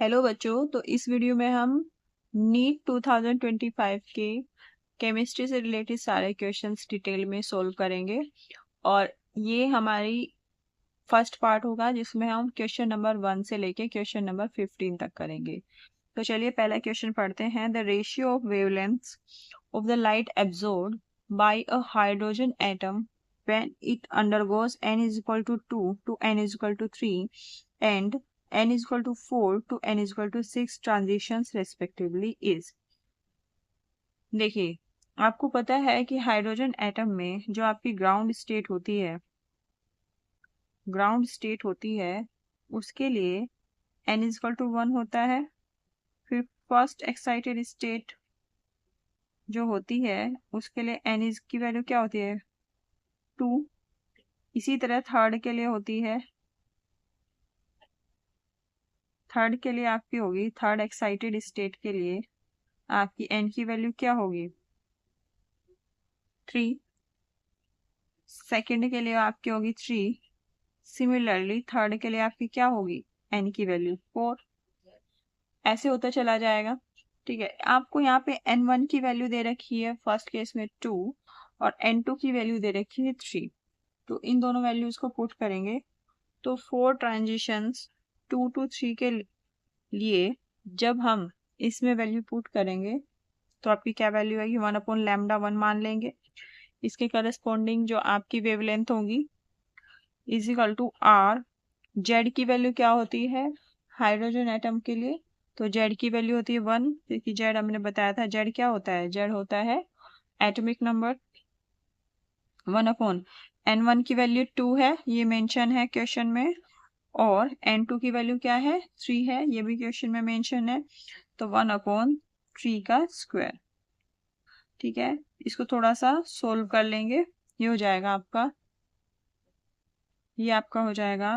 Hello बच्चों, तो इस वीडियो में हम नीट 2025 के केमिस्ट्री से रिलेटेड सारे क्वेश्चंस डिटेल में सोल्व करेंगे। और ये हमारी फर्स्ट पार्ट होगा जिसमें हम क्वेश्चन नंबर 1 से लेके क्वेश्चन नंबर 15 तक करेंगे। तो चलिए पहला क्वेश्चन पढ़ते हैं। The ratio of wavelengths of the light absorbed bye a hydrogen atom when it undergoes n is equal to 2 to n is equal to 3 and n is equal to 4 to n is equal to 6 transitions respectively is। देखिए, आपको पता है कि hydrogen atom में जो आपकी ground state होती है उसके लिए n is equal to 1 होता है। फिर फर्स्ट एक्साइटेड स्टेट जो होती है उसके लिए n is की वैल्यू क्या होती है 2। इसी तरह थर्ड के लिए होती है, थर्ड के लिए आपकी होगी, थर्ड एक्साइटेड स्टेट के लिए आपकी n की वैल्यू क्या होगी 3। सेकंड के लिए आपकी होगी 3। सिमिलरली थर्ड के लिए आपकी क्या होगी n की वैल्यू 4। ऐसे होता चला जाएगा। ठीक है, आपको यहाँ पे n1 की वैल्यू दे रखी है फर्स्ट केस में 2 और n2 की वैल्यू दे रखी है 3। तो इन दोनों वैल्यूज को पुट करेंगे तो 4 ट्रांजिशंस 2 to 3 के लिए जब हम इसमें वैल्यू पुट करेंगे तो आपकी क्या वैल्यू आएगी 1/λ1 मान लेंगे। इसके करस्पॉन्डिंग जो आपकी वेवलेंथ होगी is equal to R. Z की वैल्यू क्या होती है हाइड्रोजन एटम के लिए, तो जेड की वैल्यू होती है 1, क्योंकि जेड हमने बताया था जेड क्या होता है, जेड होता है एटॉमिक नंबर। 1/n1 की वैल्यू 2 है, ये मेंशन है क्वेश्चन में, और n2 की वैल्यू क्या है 3 है, ये भी क्वेश्चन में मेंशन है। तो 1/3 का स्क्वायर। ठीक है, इसको थोड़ा सा सोल्व कर लेंगे। ये हो जाएगा आपका, ये आपका हो जाएगा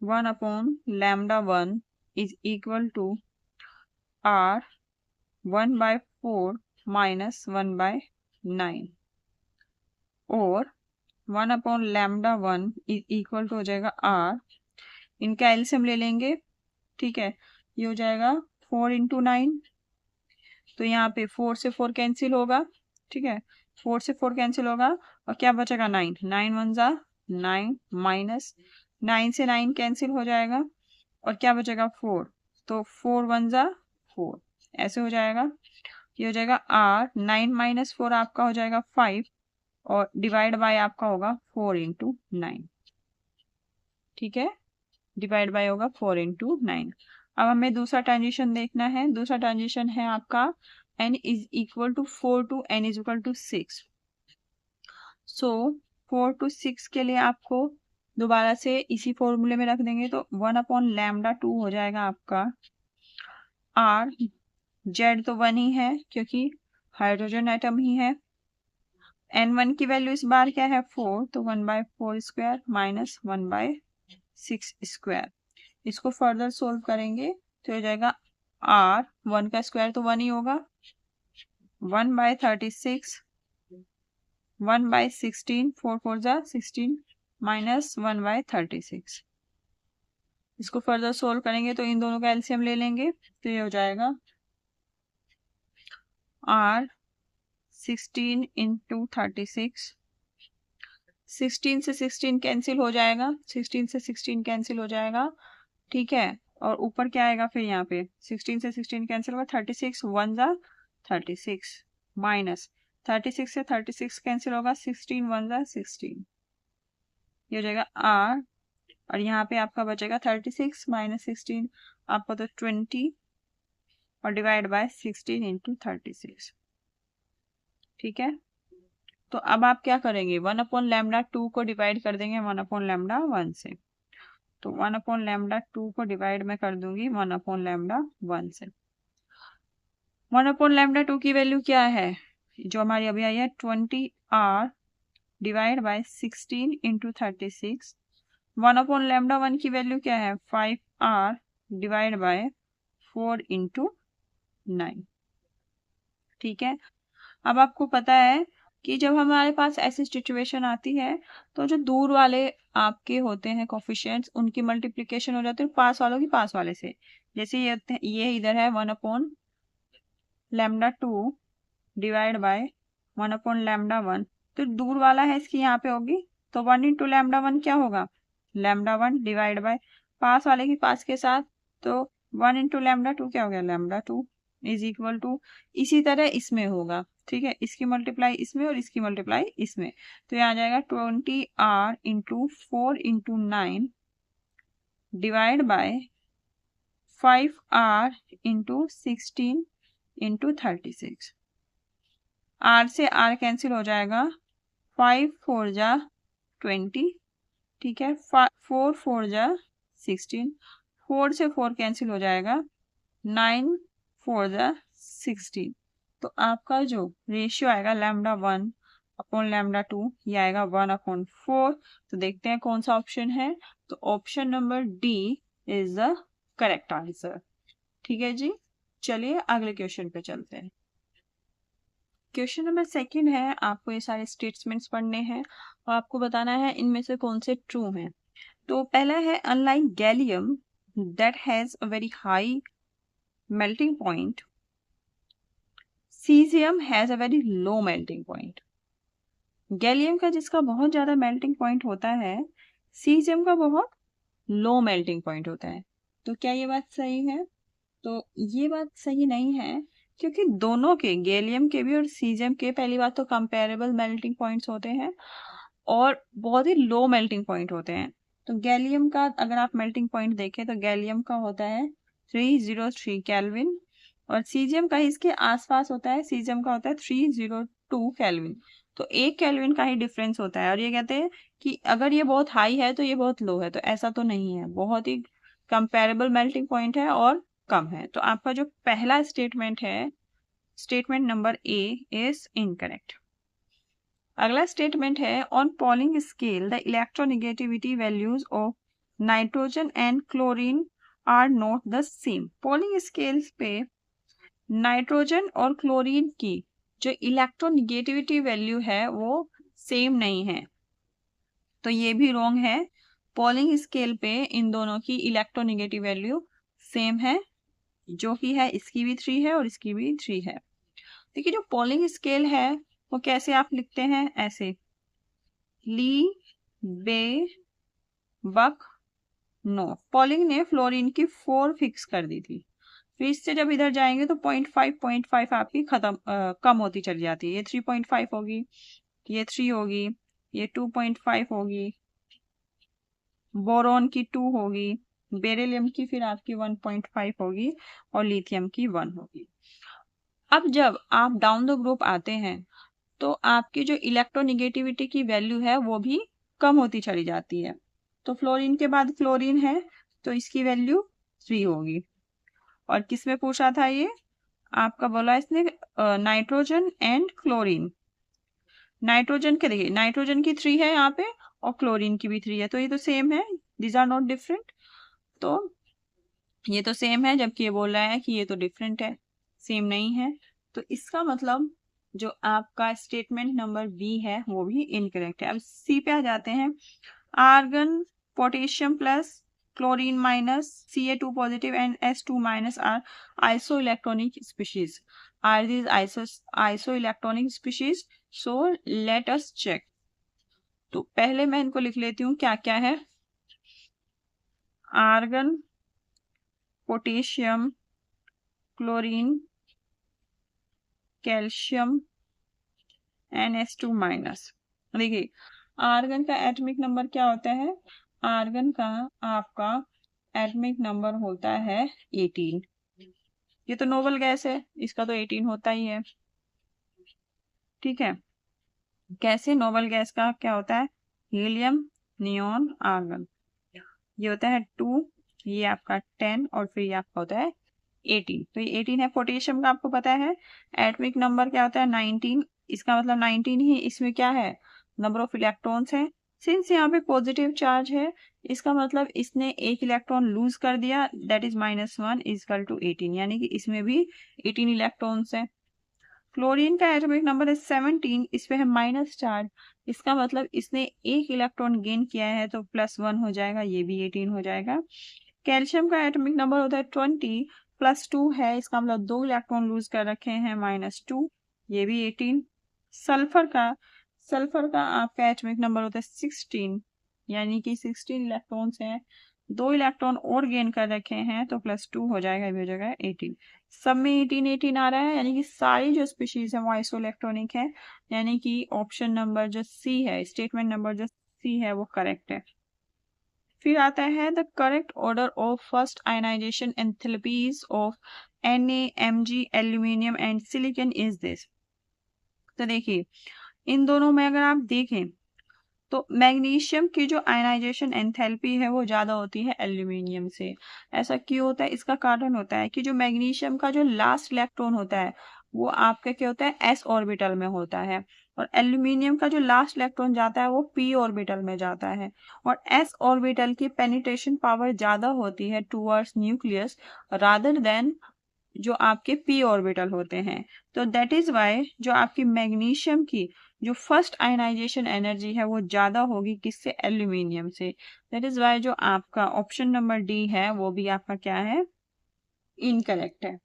1/λ1 is equal to r 1/4 minus 1/9 और 1/λ1 इज इक्वल टू हो जाएगा r। इनका एलसीएम ले लेंगे। ठीक है, ये हो जाएगा 4 × 9। तो यहाँ पे 4 से 4 कैंसिल होगा। ठीक है, 4 से 4 कैंसिल होगा और क्या बचेगा 9। 9 1 जा 9 माइनस 9 से 9 कैंसिल हो जाएगा और क्या बचेगा 4। तो 4 1 जा 4, ऐसे हो जाएगा। ये हो जाएगा r 9 - 4 आपका हो जाएगा 5 और डिवाइड बाय आपका होगा 4 × 9। ठीक है, डिवाइड बाय होगा 4 × 9। अब हमें दूसरा ट्रांजिशन देखना है। दूसरा ट्रांजिशन है आपका n is equal to 4 to n is equal to 6। So 4 to 6 के लिए आपको दोबारा से इसी फॉर्मूले में रख देंगे तो 1/λ2 हो जाएगा आपका r। जेड तो 1 ही है क्योंकि हाइड्रोजन एटम ही है। n1 की वैल्यू इस बार क्या है 4, तो 1/4 स्क्वायर माइनस 1/6 स्क्वायर। इसको फर्दर सोल्व करेंगे तो हो जाएगा r 1 का स्क्वायर तो 1 ही होगा 1/36 1/16 4 4 जा 16 माइनस 1/36। इसको फर्दर सोल्व करेंगे तो इन दोनों का एलसीएम ले लेंगे तो ये हो जाएगा r 16 × 36। 16 से 16 कैंसिल हो जाएगा, 16 से 16 कैंसिल हो जाएगा। ठीक है, और ऊपर क्या आएगा फिर यहाँ पे 16 से 16 कैंसिल होगा 36 1 जा 36 माइनस 36 से 36 कैंसिल होगा 16 1 जा 16। ये हो जाएगा r और यहाँ पे आपका बचेगा 36 माइनस 16 आपका तो 20 और डिवाइड बाय 16 × 36। ठीक है, तो अब आप क्या करेंगे 1/λ2 को डिवाइड कर देंगे 1/λ1 से। तो 1/λ2 को डिवाइड मैं कर दूंगी 1/λ1 से। 1/λ2 की वैल्यू क्या है जो हमारी अभी आई है 20r डिवाइड बाय 16 × 36। 1/λ1 की वैल्यू क्या है 5r डिवाइड बाय 4 × 9। ठीक है, अब आपको पता है कि जब हमारे पास ऐसी सिचुएशन आती है तो जो दूर वाले आपके होते हैं कोफिशिएंट्स उनकी मल्टीप्लिकेशन हो जाती है पास वालों की पास वाले से। जैसे ये इधर है 1/λ2 डिवाइड बाय 1/λ1, तो दूर वाला है इसकी यहाँ पे होगी, तो 1 × λ1 क्या होगा, λ1 डिवाइड बाय पास वाले की पास के साथ, तो 1 × λ2 क्या हो गया, λ2 इज इक्वल टू, इसी तरह इसमें होगा, ठीक है, इसकी मल्टीप्लाई इसमें और इसकी मल्टीप्लाई इसमें, तो ये आ जाएगा 20R × 4 × 9 divide by 5R × 16 × 36। R से R कैंसिल हो जाएगा, 5 4 जा 20, ठीक है, 4 4 जा 16, 4 से 4 कैंसिल हो जाएगा, 9 4 जा 16, तो आपका जो रेशियो आएगा λ1/λ2 ये आएगा 1/4। तो देखते हैं कौन सा ऑप्शन है, तो option number D is the correct answer. ठीक है जी, चलिए अगले क्वेश्चन पे चलते हैं। क्वेश्चन नंबर 2 है, आपको ये सारे स्टेटमेंट्स पढ़ने हैं और आपको बताना है इनमें से कौन से ट्रू हैं। तो पहला है, unlike gallium that has a very high melting point, caesium has a very low melting point. Gallium का जिसका बहुत ज्यादा मेल्टिंग पॉइंट होता है, सीजियम का बहुत लो मेल्टिंग पॉइंट होता है। तो क्या ये बात सही है? तो ये बात सही नहीं है, क्योंकि दोनों के, गैलियम के भी और सीजियम के, पहली बात तो कंपेरेबल मेल्टिंग पॉइंट्स होते हैं और बहुत ही लो मेल्टिंग पॉइंट होते हैं। तो गैलियम का अगर आप मेल्टिंग पॉइंट देखें तो गैलियम का होता है 303 केल्विन और सीजियम का इसके आसपास होता है, सीजियम का होता है 302 केल्विन। तो 1 केल्विन का ही डिफरेंस होता है और ये कहते हैं कि अगर ये बहुत हाई है तो ये बहुत लो है, तो ऐसा तो नहीं है, बहुत ही कंपेरेबल मेल्टिंग पॉइंट है और कम है। तो आपका जो पहला स्टेटमेंट है, statement number A is incorrect. अगला स्टेटमेंट है, on Pauling scale the electronegativity values of nitrogen and chlorine are not the same. Pauling scale पे नाइट्रोजन और क्लोरीन की जो इलेक्ट्रोनेगेटिविटी वैल्यू है वो सेम नहीं है, तो ये भी रॉन्ग है। पॉलिंग स्केल पे इन दोनों की इलेक्ट्रोनेगेटिव वैल्यू सेम है, जो कि है इसकी भी 3 है और इसकी भी 3 है। देखिए जो पॉलिंग स्केल है वो कैसे आप लिखते हैं, ऐसे ली बे बक नो। पॉलिंग ने फ्लोरीन की 4 फिक्स कर दी थी, फिर इससे जब इधर जाएंगे तो 0.5 आपकी कम होती चली जाती है। ये 3.5 होगी, ये 3 होगी, ये 2.5 होगी, बोरोन की 2 होगी, बेरिलियम की फिर आपकी 1.5 होगी और लिथियम की 1 होगी। अब जब आप डाउन द ग्रुप आते हैं तो आपकी जो इलेक्ट्रोनेगेटिविटी की वैल्यू है वो भी कम होती चली जाती है। तो फ्लोरीन के बाद क्लोरीन है तो इसकी वैल्यू 3 होगी। और किस में पूछा था ये, आपका बोला इसने नाइट्रोजन एंड क्लोरीन। नाइट्रोजन के देखिए, नाइट्रोजन की 3 है यहाँ पे और क्लोरीन की भी 3 है, तो ये तो सेम है, दीज आर नॉट डिफरेंट। तो ये तो सेम है, जबकि ये बोल रहा है कि ये तो डिफरेंट है, सेम नहीं है। तो इसका मतलब जो आपका स्टेटमेंट नंबर बी है वो भी इनकरेक्ट है। अब सी पे आ जाते हैं, argon potassium plus chlorine minus Ca2 positive and S2 minus are isoelectronic species, are this isoelectronic species, so let us check. तो पहले मैं इनको लिख लेती हूँ क्या क्या है, argon potassium chlorine calcium NH2 minus. देखिए आर्गन का एटॉमिक नंबर क्या होता है, आर्गन का आपका एटॉमिक नंबर होता है 18। ये तो नोबल गैस है, इसका तो 18 होता ही है, ठीक है। कैसे, नोबल गैस का क्या होता है, हीलियम नियॉन आर्गन, ये होता है 2, ये आपका 10 और फिर ये आपका होता है 18। तो ये 18 है। पोटेशियम का आपको पता है एटॉमिक नंबर क्या होता है 19, इसका मतलब 19 ही इसमें क्या है, नंबर ऑफ इलेक्ट्रॉन्स है। सिंस यहाँ पे पॉजिटिव चार्ज है, इसका मतलब इसने एक इलेक्ट्रॉन लूज कर दिया, दैट इज -1 इक्वल टू 18, यानी कि इसमें भी 18 इलेक्ट्रॉन्स है। क्लोरीन का एटॉमिक नंबर है 17, इस पे है माइनस चार्ज, इसका मतलब इसने एक इलेक्ट्रॉन गेन किया है तो +1 हो जाएगा, ये भी 18 हो जाएगा। कैल्शियम का एटॉमिक नंबर होता है 20 प्लस 2 है, इसका मतलब 2 इलेक्ट्रॉन लूज कर रखे हैं, -2, ये भी 18। सल्फर का आपका एटॉमिक नंबर होता है 16, यानी कि 16 इलेक्ट्रॉन्स हैं, 2 इलेक्ट्रॉन और गेन कर रखे हैं, तो +2 हो जाएगा, ये भी हो जाएगा 18। सब में 18 आ रहा है, यानी कि सारी जो स्पीशीज है वो आइसोइलेक्ट्रॉनिक है, यानी कि ऑप्शन नंबर जो सी है, स्टेटमेंट नंबर जो सी है वो करेक्ट है। फिर आता है the correct order of first ionization enthalpies of Na, Mg, aluminium and silicon is this. तो देखिए इन दोनों में अगर आप देखें तो मैग्नीशियम की जो आयनाइजेशन एंथैल्पी है वो ज़्यादा होती है एल्यूमिनियम से। ऐसा क्यों होता है? इसका कारण होता है कि जो मैग्नीशियम का जो लास्ट इलेक्ट्रॉन होता है वो आपका क्या होता है, s ऑर्बिटल में होता है, और एल्यूमिनियम का जो लास्ट इलेक्ट्रॉन जाता है वो p ऑर्बिटल में जाता है, और s ऑर्बिटल की पेनिट्रेशन पावर ज़्यादा होती है टूवर्ड्स न्यूक्लियस रादर देन जो आपके p ऑर्बिटल होते हैं। तो दैट इज वाई जो आपकी मैग्नीशियम की जो फर्स्ट आयनाइजेशन एनर्जी है वो ज़्यादा होगी किससे? एल्यूमिनियम से। दैट इज वाई जो आपका ऑप्शन नंबर डी है वो भी आपका क्या है? इनकरेक्ट है।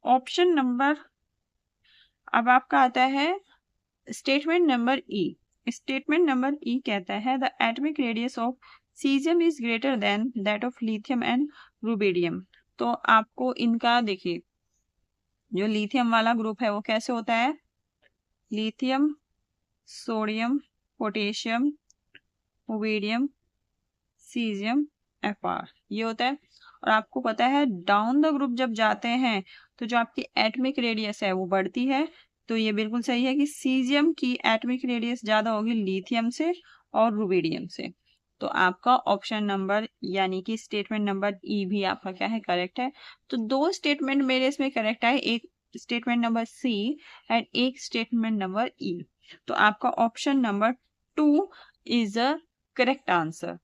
ऑप्शन नंबर अब आपका आता है स्टेटमेंट नंबर ई। स्टेटमेंट नंबर ई कहता है the atomic radius of caesium is greater than that of lithium and rubidium. तो आपको इनका देखिए जो लिथियम वाला ग्रुप है वो कैसे होता है? Lithium, sodium, potassium, rubidium, caesium, Fr, ये होता है। और आपको पता है डाउन द ग्रुप जब जाते हैं तो जो आपकी एटॉमिक रेडियस है वो बढ़ती है। तो ये बिल्कुल सही है कि सीजियम की एटॉमिक रेडियस ज्यादा होगी लिथियम से और रुबिडियम से। तो आपका ऑप्शन नंबर यानी कि स्टेटमेंट नंबर ई भी आपका क्या है? करेक्ट है। तो 2 स्टेटमेंट मेरे इसमें करेक्ट है, एक स्टेटमेंट नंबर सी एंड एक स्टेटमेंट नंबर ई। तो आपका option number 2 is a correct answer.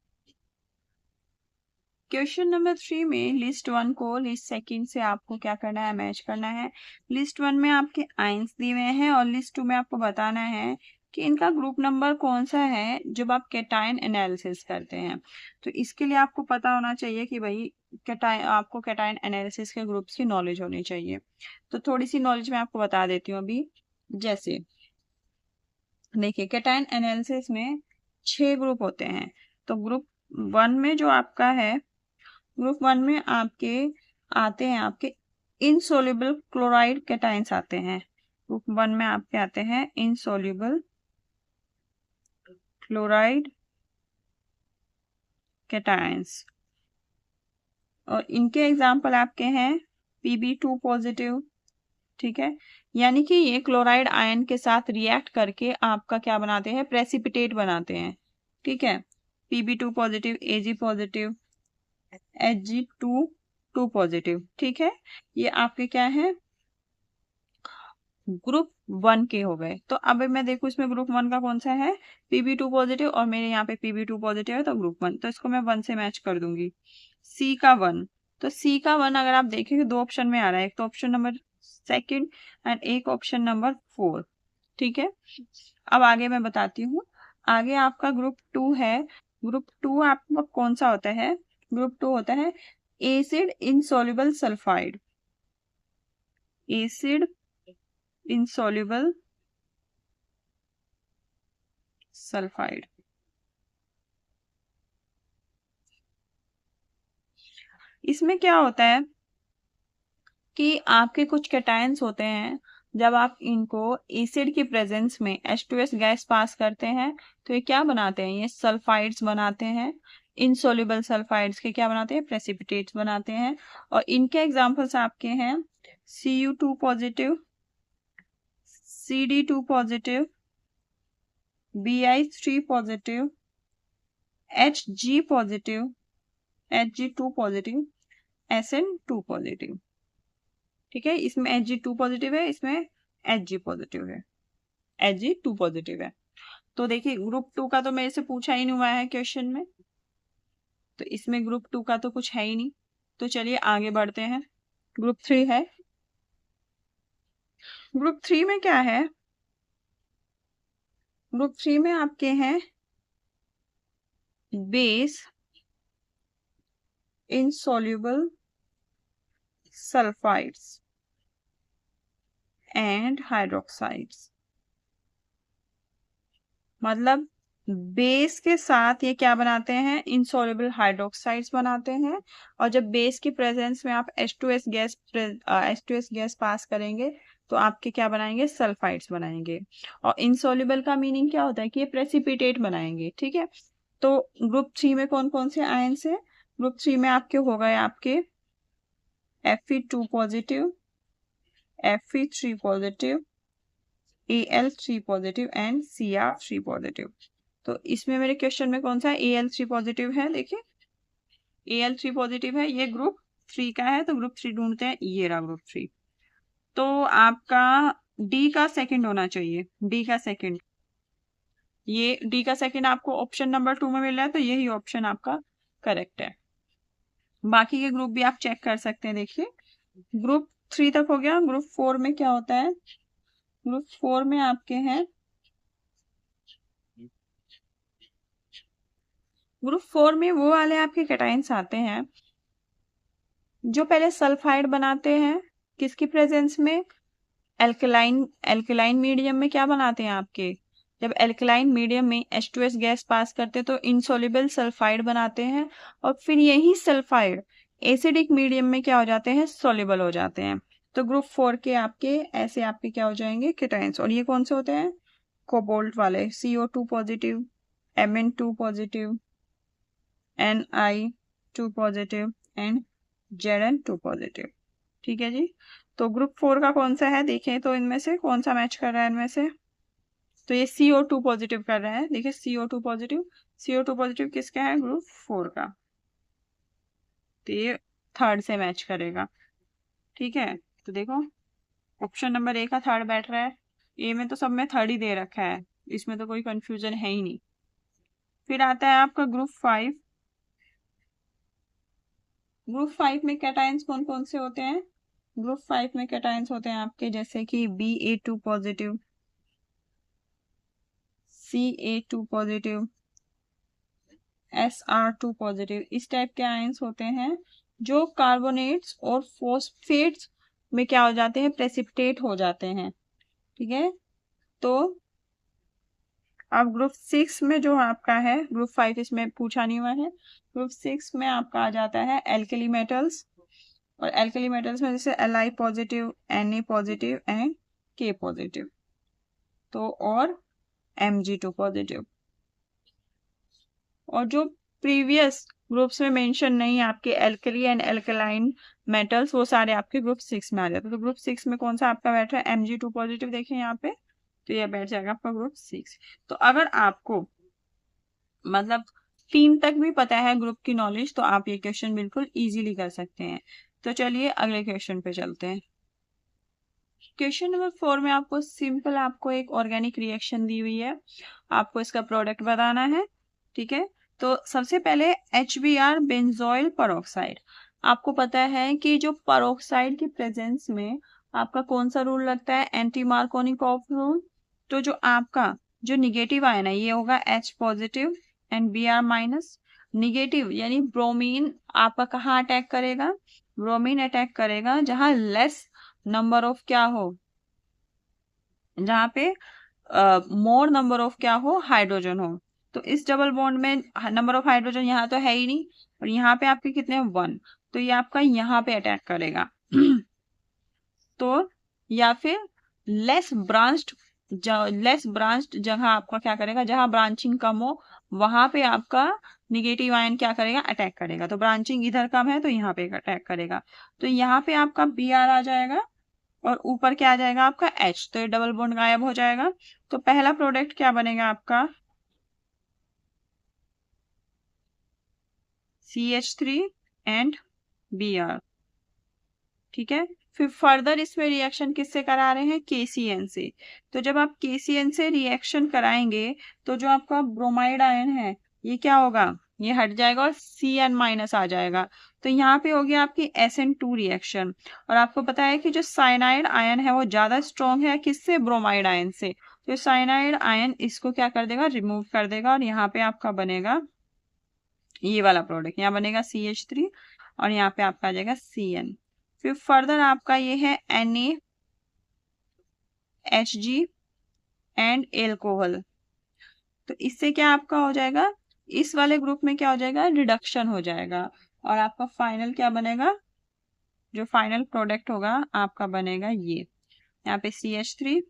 Question number 3 में लिस्ट 1 को लिस्ट सेकंड से आपको क्या करना है? मैच करना है। लिस्ट 1 में आपके आयंस दिए हुए हैं और लिस्ट 2 में आपको बताना है कि इनका ग्रुप नंबर कौन सा है जब आप कैटायन एनालिसिस करते हैं। तो इसके लिए आपको पता होना चाहिए कि भाई आपको कैटायन एनालिसिस के ग्रुप्स की नॉलेज होनी चाहिए। तो थोड़ी सी नॉलेज मैं आपको बता देती हूँ अभी। जैसे देखिए कैटायन एनालिसिस में 6 ग्रुप होते हैं। तो ग्रुप 1 में जो आपका है, ग्रुप 1 में आपके आते हैं आपके इनसोल्युबल क्लोराइड कैटायंस आते हैं। ग्रुप 1 में आपके आते हैं इनसोल्युबल क्लोराइड कैटायंस, और इनके एग्जाम्पल आपके हैं Pb2 पॉजिटिव, ठीक है, यानी कि ये क्लोराइड आयन के साथ रिएक्ट करके आपका क्या बनाते हैं? प्रेसिपिटेट बनाते हैं, ठीक है। Pb2 positive, Ag positive, Hg2 positive, ठीक है। ये आपके क्या है? ग्रुप 1 के हो गए। तो अब मैं देखूं इसमें ग्रुप 1 का कौन सा है? Pb2 पॉजिटिव, और मेरे यहाँ पे Pb2 पॉजिटिव है तो ग्रुप 1, तो इसको मैं 1 से मैच कर दूंगी। C का 1, तो C का 1 अगर आप देखेंगे 2 ऑप्शन में आ रहा है, एक तो ऑप्शन नंबर सेकंड एंड एक ऑप्शन नंबर 4, ठीक है। अब आगे मैं बताती हूँ। आगे आपका ग्रुप 2 है। ग्रुप 2 आपका कौन सा होता है? ग्रुप 2 होता है acid insoluble sulphide, acid insoluble sulphide. इसमें क्या होता है कि आपके कुछ कैटायंस होते हैं, जब आप इनको एसिड की प्रेजेंस में H2S गैस पास करते हैं तो ये क्या बनाते हैं? ये सल्फाइड्स बनाते हैं। इनसोल्युबल सल्फाइड्स के क्या बनाते हैं? प्रेसिपिटेट्स बनाते हैं। और इनके एग्जांपल्स आपके हैं Cu2 positive, Cd2 positive, Bi3 positive, Hg positive, Hg2 positive, Sn2 positive, ठीक है। इसमें Hg2 पॉजिटिव है, इसमें Hg पॉजिटिव है, Hg2 पॉजिटिव है। तो देखिए ग्रुप 2 का तो मेरे से पूछा ही नहीं हुआ है क्वेश्चन में, तो इसमें ग्रुप 2 का तो कुछ है ही नहीं। तो चलिए आगे बढ़ते हैं। ग्रुप 3 है। ग्रुप 3 में क्या है? ग्रुप 3 में आपके हैं base, insoluble sulfides and hydroxides। मतलब बेस के साथ ये क्या बनाते हैं, इनसॉल्युबल हाइड्रोक्साइड्स बनाते हैं। और जब बेस की प्रेजेंस में आप H2S गैस पास करेंगे तो आपके क्या बनाएंगे, सल्फाइड्स बनाएंगे। और इनसॉल्युबल का मीनिंग क्या होता है कि ये प्रेसिपिटेट बनाएंगे। ठीक है, तो ग्रुप 3 में कौन कौन से आयन्स है, ग्रुप 3 में आपके हो गए आपके Fe2 positive, Fe3 positive, Al3 positive and Cr3 positive. तो इसमें मेरे क्वेश्चन में कौन सा Al3 पॉजिटिव है, देखिए Al3 पॉजिटिव है, ये ग्रुप 3 का है, तो ग्रुप 3 ढूंढते हैं, ये रहा ग्रुप 3। तो आपका डी का सेकंड होना चाहिए, डी का सेकंड, ये डी का सेकंड आपको ऑप्शन नंबर 2 में मिल रहा है, तो यही ऑप्शन आपका करेक्ट है। बाकी के ग्रुप भी आप चेक कर सकते हैं। देखिए ग्रुप 3 तक हो गया। ग्रुप 4 में क्या होता है, ग्रुप 4 में आपके हैं, ग्रुप 4 में वो वाले आपके कैटाइंस आते हैं जो पहले सल्फाइड बनाते हैं, किसकी प्रेजेंस में, एल्कलाइन मीडियम में क्या बनाते हैं आपके, जब एल्कलाइन मीडियम में H2S गैस पास करते हैं तो इनसॉल्युबल सल्फाइड बनाते हैं, और फिर यही सल्फाइड एसिडिक मीडियम में क्या हो जाते हैं, सॉल्युबल हो जाते हैं। तो ग्रुप 4 के आपके ऐसे आपके क्या हो जाएंगे, केटाइंस। और ये कौन से होते हैं, कोबाल्ट वाले, CO2 positive, Mn2 positive, Ni2 positive and Zn2 positive. ठीक है जी, तो ग्रुप 4 का कौन सा है, देखें तो इनमें से कौन सा मैच कर रहा है इनमें से, तो ये CO2 पॉजिटिव कर रहा है। देखिए CO2 पॉजिटिव, CO2 पॉजिटिव किसका है, ग्रुप 4 का, तो ये थर्ड से मैच करेगा। ठीक है, तो देखो ऑप्शन नंबर ए का थर्ड बैठ रहा है, ए में तो सब में थर्ड ही दे रखा है, इसमें तो कोई कंफ्यूजन है ही नहीं। फिर आता है आपका ग्रुप 5। ग्रुप 5 में कैटायंस कौन कौन से होते हैं, ग्रुप 5 में कैटायंस होते हैं आपके जैसे कि Ba2 positive, Ca2 positive, Sr2 positive, इस टाइप के आयंस होते हैं जो कार्बोनेट्स और फॉस्फेट्स में क्या हो जाते हैं, प्रेसिपिटेट हो जाते हैं। ठीक है, तो अब ग्रुप 6 में जो आपका है, ग्रुप 5 इसमें पूछा नहीं हुआ है, ग्रुप 6 में आपका आ जाता है एल्कली मेटल्स, और एल्कली मेटल्स में जैसे Li positive, Na positive and K positive, तो और Mg2 पॉजिटिव। और जो प्रीवियस ग्रुप्स में मेंशन नहीं है आपके एल्कली एंड एल्कलाइन मेटल्स, वो सारे आपके ग्रुप 6 में आ जाते हैं। तो ग्रुप 6 में कौन सा आपका बैठ रहा है, Mg2 पॉजिटिव, देखें यहाँ पे, तो ये बैठ जाएगा आपका ग्रुप 6। तो अगर आपको मतलब 3 तक भी पता है ग्रुप की नॉलेज, तो आप ये क्वेश्चन बिल्कुल इजीली कर सकते हैं। तो चलिए अगले क्वेश्चन पे चलते हैं। क्वेश्चन नंबर 4 में आपको सिंपल आपको एक ऑर्गेनिक रिएक्शन दी हुई है, आपको इसका प्रोडक्ट बताना है। ठीक है, तो सबसे पहले HBr बेंजोइल परऑक्साइड, आपको पता है कि जो परऑक्साइड की प्रेजेंस में आपका कौन सा रूल लगता है, एंटी मार्कोनिकॉफ रूल। तो जो आपका जो निगेटिव आयन है ये होगा H positive and Br minus. Negative यानी ब्रोमीन आपका कहाँ अटैक करेगा, ब्रोमीन अटैक करेगा जहां लेस नंबर ऑफ क्या हो, जहाँ पे मोर नंबर ऑफ क्या हो, हाइड्रोजन हो। तो इस डबल बॉन्ड में नंबर ऑफ हाइड्रोजन यहाँ तो है ही नहीं, और यहाँ पे आपके कितने हैं, 1, तो ये आपका यहाँ पे अटैक करेगा। तो या फिर लेस ब्रांच्ड जगह आपका क्या करेगा, जहां ब्रांचिंग कम हो वहां पे आपका निगेटिव आयन क्या करेगा, अटैक करेगा। तो ब्रांचिंग इधर कम है तो यहाँ पे अटैक करेगा, तो यहाँ पे आपका Br आ जाएगा और ऊपर क्या आ जाएगा आपका H, तो ये डबल बॉन्ड गायब हो जाएगा। तो पहला प्रोडक्ट क्या बनेगा आपका CH3 एंड Br। ठीक है, फिर फर्दर इसमें रिएक्शन किससे करा रहे हैं, KCN से। तो जब आप KCN से रिएक्शन कराएंगे तो जो आपका ब्रोमाइड आयन है ये क्या होगा, ये हट जाएगा और Cn माइनस आ जाएगा। तो यहाँ पे हो गया आपकी SN2 रिएक्शन। और आपको पता है कि जो साइनाइड आयन है वो ज्यादा स्ट्रॉन्ग है किससे, ब्रोमाइड आयन से। तो साइनाइड आयन इसको क्या कर देगा, रिमूव कर देगा, और यहाँ पे आपका बनेगा ये वाला प्रोडक्ट, यहाँ बनेगा CH3 और यहाँ पे आपका आ जाएगा Cn। फिर फर्दर आपका ये है Na, Hg एंड एल्कोहल। तो इससे क्या आपका हो जाएगा, इस वाले ग्रुप में क्या हो जाएगा, रिडक्शन हो जाएगा और आपका फाइनल क्या बनेगा, जो फाइनल प्रोडक्ट होगा आपका बनेगा ये, यहाँ पे CH3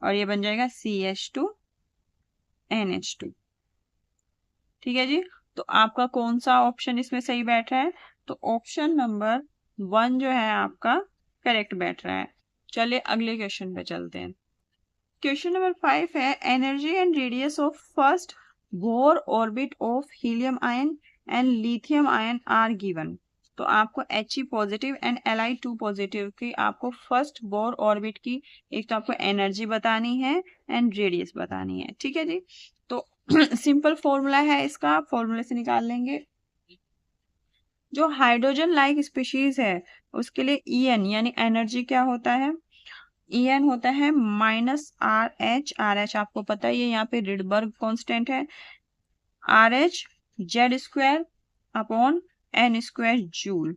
और ये बन जाएगा CH2NH2। ठीक है जी। तो आपका कौन सा ऑप्शन इसमें सही बैठ रहा है, तो ऑप्शन नंबर 1 जो है आपका करेक्ट बैठ रहा है। चलिए अगले क्वेश्चन पे चलते हैं। क्वेश्चन नंबर 5 है energy and radius of first Bohr orbit of helium ion and lithium ion are given. तो आपको He positive and Li2 positive की आपको फर्स्ट बोर ऑर्बिट की एक तो आपको एनर्जी बतानी है एंड रेडियस बतानी है। ठीक है जी। तो सिंपल फॉर्मूला है इसका, फॉर्मूले से निकाल लेंगे। जो हाइड्रोजन लाइक स्पीशीज है उसके लिए En यानी एनर्जी क्या होता है, En होता है -RH। आपको पता है ये यहाँ पे रिडबर्ग कांस्टेंट है। RH Z² upon N² joule.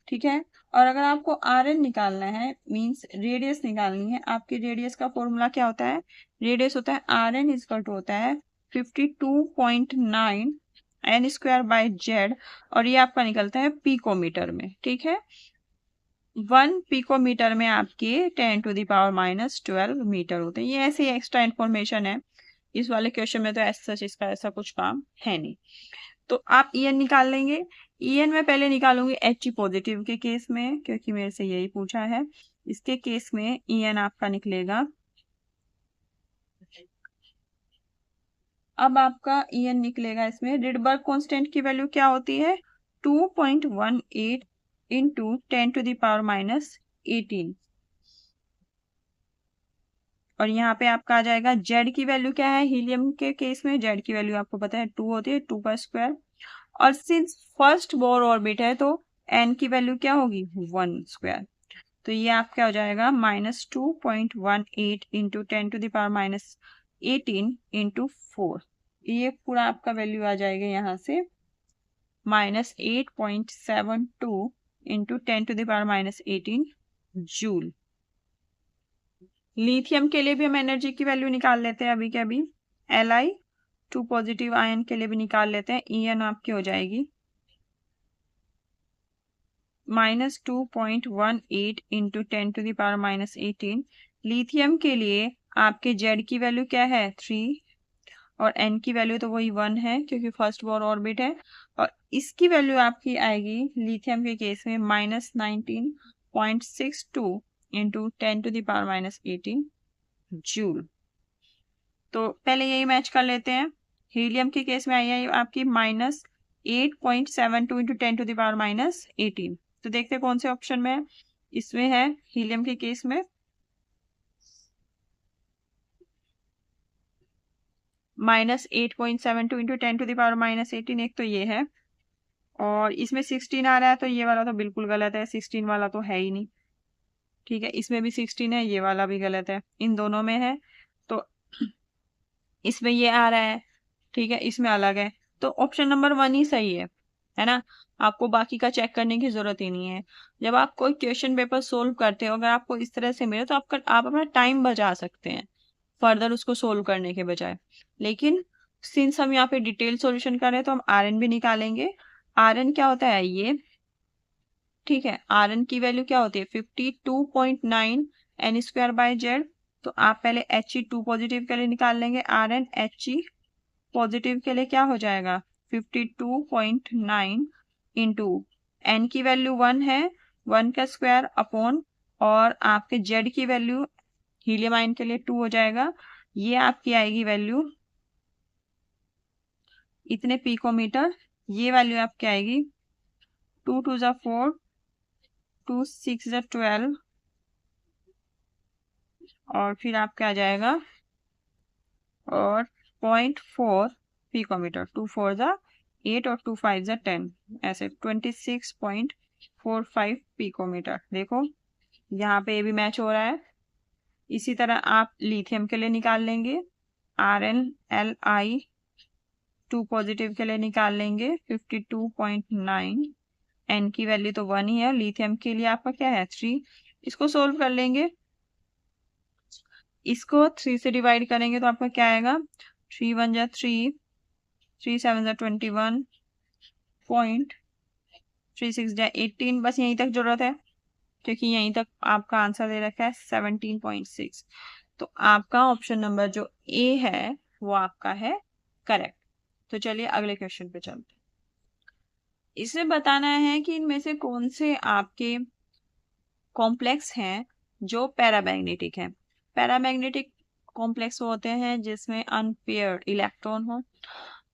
ठीक है। और अगर आपको Rn निकालना है, मींस रेडियस निकालनी है, आपकी रेडियस का फॉर्मूला क्या होता है, रेडियस होता है Rn इक्वल टू होता है 52.9 N² बाई Z और ये आपका निकलता है पिकोमीटर में। ठीक है। 1 पिकोमीटर में आपके 10⁻⁻12 मीटर होते हैं। ये ऐसी एक्स्ट्रा इन्फॉर्मेशन है, इस वाले क्वेश्चन में तो ऐसा इसका ऐसा कुछ काम है नहीं। तो आप En निकाल लेंगे। En में पहले निकालूंगी He पॉजिटिव के केस में, क्योंकि मेरे से यही पूछा है। इसके केस में En आपका निकलेगा, अब आपका En निकलेगा इसमें, रिडबर्ग कांस्टेंट की वैल्यू क्या होती है 2.18 इंटू 10⁻⁻18 और यहाँ पे आपका आ जाएगा Z की वैल्यू क्या है, हीलियम के केस में Z की वैल्यू आपको पता है 2 होती है, 2 का स्क्वायर। और सिंस फर्स्ट बोर ऑर्बिट है तो N की वैल्यू क्या होगी 1 स्क्वायर। तो ये आपका हो जाएगा -2.18 इंटू 10⁻⁻18 इंटू 4। ये पूरा आपका वैल्यू आ जाएगा यहाँ से -8.72 इंटू 10⁻⁻18 जूल। लिथियम के लिए भी हम एनर्जी की वैल्यू निकाल लेते हैं अभी के अभी। Li2 पॉजिटिव आयन के लिए भी निकाल लेते हैं। En आपकी हो जाएगी -2.18 इंटू 10⁻⁻18। लिथियम के लिए आपके Z की वैल्यू क्या है 3 और N की वैल्यू तो वही 1 है क्योंकि फर्स्ट बोर ऑर्बिट है। और इसकी वैल्यू आपकी आएगी लिथियम के केस में -19.62 इंटू 10⁻⁻18 जूल। तो पहले यही मैच कर लेते हैं। हीलियम के केस में आई है आपकी -8.72 इंटू 10⁻⁻18। तो देखते हैं कौन से ऑप्शन में है। इसमें है हीलियम के केस में -8.72 इंटू 10⁻⁻18, एक तो ये है और इसमें 16 आ रहा है, तो ये वाला तो बिल्कुल गलत है, 16 वाला तो है ही नहीं। ठीक है, इसमें भी 16 है, ये वाला भी गलत है, इन दोनों में है। तो इसमें ये आ रहा है, ठीक है, इसमें अलग है, तो ऑप्शन नंबर 1 ही सही है ना। आपको बाकी का चेक करने की जरूरत ही नहीं है। जब आप कोई क्वेश्चन पेपर सोल्व करते हो, अगर आपको इस तरह से मिले तो आप अपना टाइम बचा सकते हैं फर्दर उसको सोल्व करने के बजाय। लेकिन सिंस हम यहाँ पे डिटेल सॉल्यूशन कर रहे हैं तो हम Rn भी निकालेंगे। Rn क्या होता है ये, ठीक है, Rn की वैल्यू क्या होती है 52.9 N² बाई Z। तो आप पहले He2 पॉजिटिव के लिए निकाल लेंगे Rn। He पॉजिटिव के लिए क्या हो जाएगा 52.9 इंटू N की वैल्यू 1 है, 1 का स्क्वायर अपॉन और आपके Z की वैल्यू हीलियम आयन के लिए 2 हो जाएगा। ये आपकी आएगी वैल्यू इतने पिकोमीटर। ये वैल्यू आपकी आएगी 2 2 जा 4, 2 6 जा 12 और फिर आपका आ जाएगा और 0.4 पिकोमीटर। 2 4 जा 8 और 2 5 जा 10, ऐसे 26.45 पिकोमीटर। देखो यहाँ पे ये भी मैच हो रहा है। इसी तरह आप लिथियम के लिए निकाल लेंगे Rn Li2 पॉजिटिव के लिए निकाल लेंगे 52.9 N की वैल्यू तो 1 ही है और लिथियम के लिए आपका क्या है 3। इसको सोल्व कर लेंगे, इसको 3 से डिवाइड करेंगे तो आपका क्या आएगा 3 1 जा 3, 3 7 जा 21.36 जा 18। बस यहीं तक जरूरत है क्योंकि यहीं तक आपका आंसर दे रखा है 17.6। तो आपका ऑप्शन नंबर जो ए है वो आपका है करेक्ट। तो चलिए अगले क्वेश्चन पे चलते हैं। इसमें बताना है कि इनमें से कौन से आपके कॉम्प्लेक्स हैं जो पैरामैग्नेटिक है। पैरामैग्नेटिक कॉम्प्लेक्स होते हैं जिसमें अनपेयर्ड इलेक्ट्रॉन हो।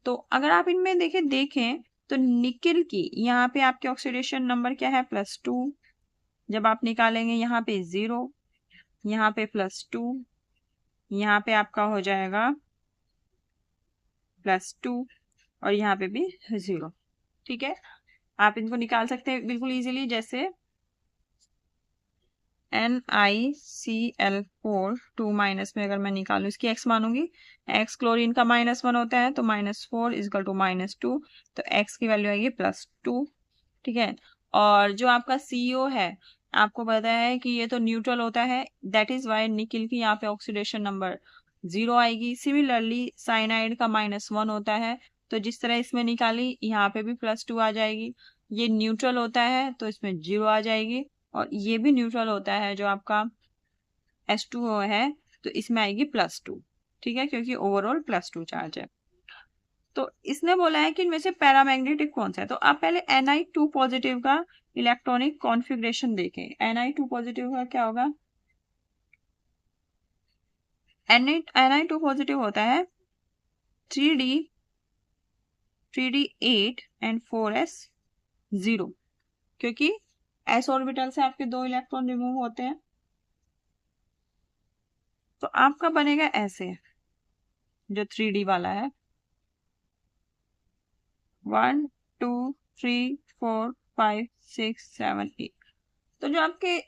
तो अगर आप इनमें देखें तो निकिल की यहाँ पे आपके ऑक्सीडेशन नंबर क्या है +2। जब आप निकालेंगे यहाँ पे 0, यहाँ पे +2, यहाँ पे आपका हो जाएगा +2 और यहाँ पे भी 0। ठीक है, आप इनको निकाल सकते हैं बिल्कुल इजीली। जैसे NiCl4 2 माइनस में अगर मैं निकालूं, इसकी x मानूंगी, x क्लोरीन का -1 होता है तो -4 इजकल टू -2, तो x की वैल्यू आएगी +2। ठीक है, और जो आपका CO है आपको पता है कि ये तो न्यूट्रल होता है, दैट इज वाई निकिल की यहाँ पे ऑक्सीडेशन नंबर 0 आएगी। सिमिलरली साइनाइड का -1 होता है, तो जिस तरह इसमें निकाली यहाँ पे भी +2 आ जाएगी। ये न्यूट्रल होता है तो इसमें 0 आ जाएगी, और ये भी न्यूट्रल होता है जो आपका H2O है तो इसमें आएगी +2। ठीक है, क्योंकि ओवरऑल +2 चार्ज है। तो इसने बोला है कि इनमें से पैरामैग्नेटिक कौन सा है। तो आप पहले Ni2 पॉजिटिव का इलेक्ट्रॉनिक कॉन्फ़िगरेशन देखें। Ni2 पॉजिटिव का क्या होगा, Ni2 पॉजिटिव होता है 3D 3D8 एंड 4s0, क्योंकि s ऑर्बिटल से आपके 2 इलेक्ट्रॉन रिमूव होते हैं। तो आपका बनेगा ऐसे, जो 3D वाला है 1 2 3 4 5 6 7 8। तो जो आपके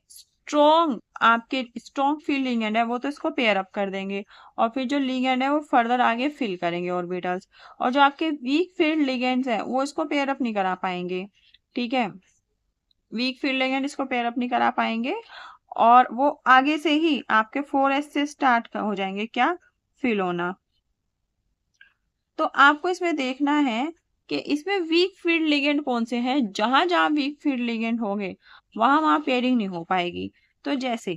स्ट्रॉन्ग फील्ड लिगेंड है वो तो इसको पेयर अप कर देंगे, और फिर जो लिगेंड है वो फर्दर आगे फिल करेंगे ऑर्बिटल्स, और जो आपके वीक फील्ड लिगेंड्स है वो इसको पेयर अप नहीं करा पाएंगे। ठीक है, वीक फील्ड लिगेंड इसको पेयर अप नहीं करा पाएंगे, और वो आगे से ही आपके 4s से स्टार्ट हो जाएंगे क्या, फिल होना। तो आपको इसमें देखना है कि इसमें वीक फील्ड लिगेंड कौन से हैं। जहां जहां वीक फील्ड लिगेंड होंगे वहां वहां पेयरिंग नहीं हो पाएगी। तो जैसे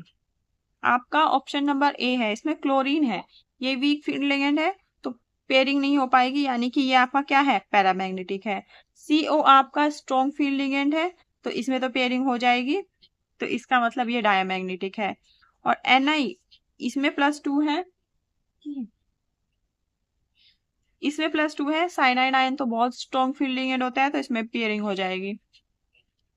आपका ऑप्शन नंबर ए है, इसमें क्लोरीन है, ये वीक फील्ड लिगेंड है तो पेयरिंग नहीं हो पाएगी, यानी कि ये आपका क्या है पैरामैग्नेटिक है। CO आपका स्ट्रॉन्ग फील्ड लिगेंड है तो इसमें तो पेयरिंग हो जाएगी, तो इसका मतलब ये डायमैग्नेटिक है। और Ni इसमें +2 है, इसमें +2 है। साइनाइड आयन तो बहुत स्ट्रॉन्ग फील्ड लिगेंड होता है तो इसमें पेयरिंग हो जाएगी।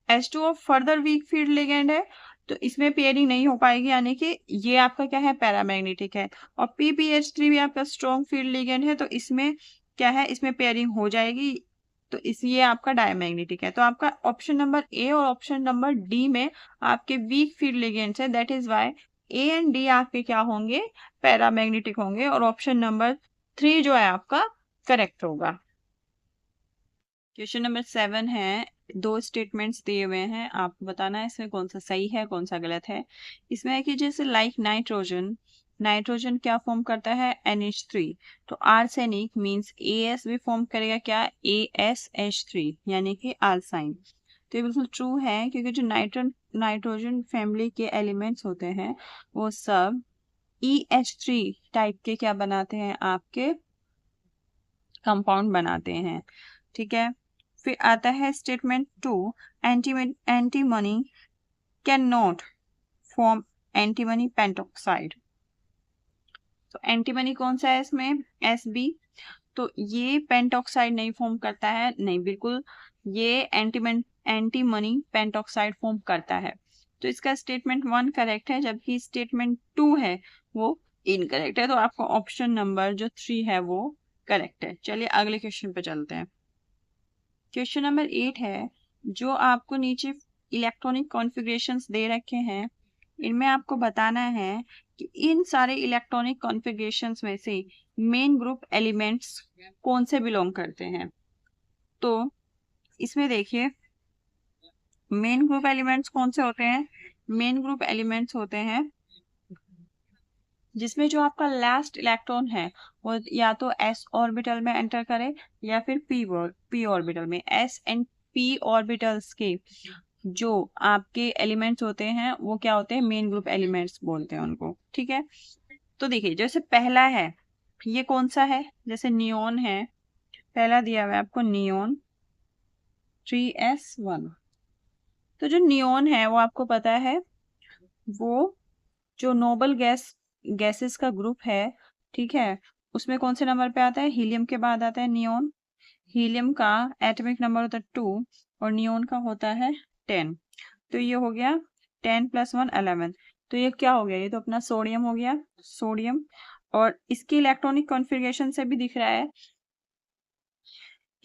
H2O further weak field ligand है तो इसमें पेयरिंग नहीं हो पाएगी, यानी कि ये आपका क्या है पैरामैग्नेटिक है। और PbH3 भी आपका स्ट्रॉन्ग फील्ड लिगेंड है तो इसमें क्या है, इसमें पेयरिंग हो जाएगी, तो इसलिए आपका डायमैग्नेटिक है। तो आपका ऑप्शन नंबर ए और ऑप्शन नंबर डी में आपके वीक फील्ड लिगेंड्स है, that is why A and D आपके क्या होंगे पैरामैग्नेटिक होंगे, और ऑप्शन नंबर 3 जो है आपका करेक्ट होगा। क्वेश्चन नंबर 7 है, 2 स्टेटमेंट्स दिए हुए हैं, आपको बताना है इसमें कौन सा सही है कौन सा गलत है। इसमें है कि जैसे लाइक नाइट्रोजन क्या फॉर्म करता है NH3, तो आर्सेनिक मींस AS भी फॉर्म करेगा क्या ASH3, यानी कि आर्साइन। तो ये बिल्कुल ट्रू है क्योंकि जो नाइट्रोजन फैमिली के एलिमेंट्स होते हैं वो सब EH3 टाइप के क्या बनाते हैं, आपके कंपाउंड बनाते हैं। ठीक है, फिर आता है statement 2, antimony can not form antimony pentoxide. तो एंटीमनी कौन सा है इसमें Sb, तो ये पेंटॉक्साइड नहीं फॉर्म करता है, नहीं बिल्कुल ये एंटीमनी पेंटॉक्साइड फॉर्म करता है। तो इसका स्टेटमेंट 1 करेक्ट है, जबकि स्टेटमेंट 2 है वो इनकरेक्ट है। तो आपका ऑप्शन नंबर जो 3 है वो करेक्ट है। चलिए अगले क्वेश्चन पे चलते हैं। क्वेश्चन नंबर 8 है, जो आपको नीचे इलेक्ट्रॉनिक कॉन्फ़िगरेशंस दे रखे हैं, इनमें आपको बताना है कि इन सारे इलेक्ट्रॉनिक कॉन्फ़िगरेशंस में से मेन ग्रुप एलिमेंट्स कौन से बिलोंग करते हैं। तो इसमें देखिए मेन ग्रुप एलिमेंट्स कौन से होते हैं? मेन ग्रुप एलिमेंट्स होते हैं जिसमें जो आपका लास्ट इलेक्ट्रॉन है वो या तो s ऑर्बिटल में एंटर करे या फिर p ऑर्बिटल में। s एंड p ऑर्बिटल्स के जो आपके एलिमेंट्स होते हैं वो क्या होते हैं? मेन ग्रुप एलिमेंट्स बोलते हैं उनको। ठीक है, तो देखिए जैसे पहला है, ये कौन सा है? जैसे नियोन है, पहला दिया हुआ है आपको नियोन 3s1। तो जो नियोन है वो आपको पता है वो जो नोबल गैसेस का ग्रुप है, ठीक है, उसमें कौन से नंबर पे आता है? हीलियम के बाद आता है नियोन। हीलियम का एटॉमिक नंबर होता है 2 और नियोन का होता है 10। तो ये हो गया 10 + 1 11। तो ये क्या हो गया? ये तो अपना सोडियम हो गया, सोडियम। और इसकी इलेक्ट्रॉनिक कॉन्फ़िगरेशन से भी दिख रहा है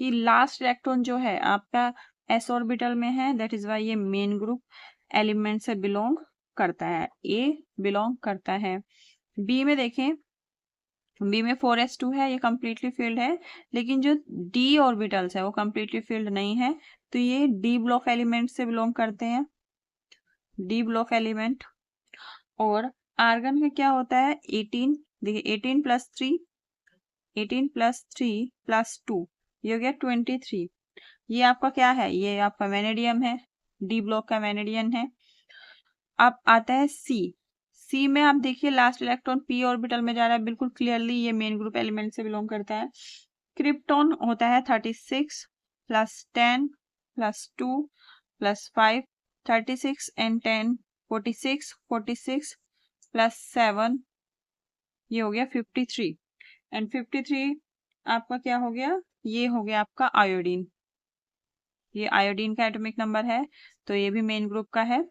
कि लास्ट इलेक्ट्रॉन जो है आपका s ऑर्बिटल में है, दैट इज वाई ये मेन ग्रुप एलिमेंट से बिलोंग करता है। ए बिलोंग करता है। बी में देखें, बी में 4s2 है, ये कंप्लीटली फील्ड है, लेकिन जो डी ऑर्बिटल्स है वो कंप्लीटली फील्ड नहीं है, तो ये डी ब्लॉक एलिमेंट से बिलोंग करते हैं, डी ब्लॉक एलिमेंट। और आर्गन का क्या होता है? 18, देखिए 18 + 3, 18 + 3 + 2, ये हो गया 23। ये आपका क्या है? ये आपका वेनेडियम है, डी ब्लॉक का वेनेडियम है। अब आता है सी। सी में आप देखिए लास्ट इलेक्ट्रॉन पी ऑर्बिटल में जा रहा है, बिल्कुल क्लियरली ये मेन ग्रुप एलिमेंट से बिलोंग करता है। क्रिप्टॉन होता है 36 + 10 + 2 + 5, 36 and 10 46, 46 + 7, ये हो गया 53। एंड 53 आपका क्या हो गया? ये हो गया आपका आयोडीन। ये आयोडीन का एटॉमिक नंबर है, तो ये भी मेन ग्रुप का है,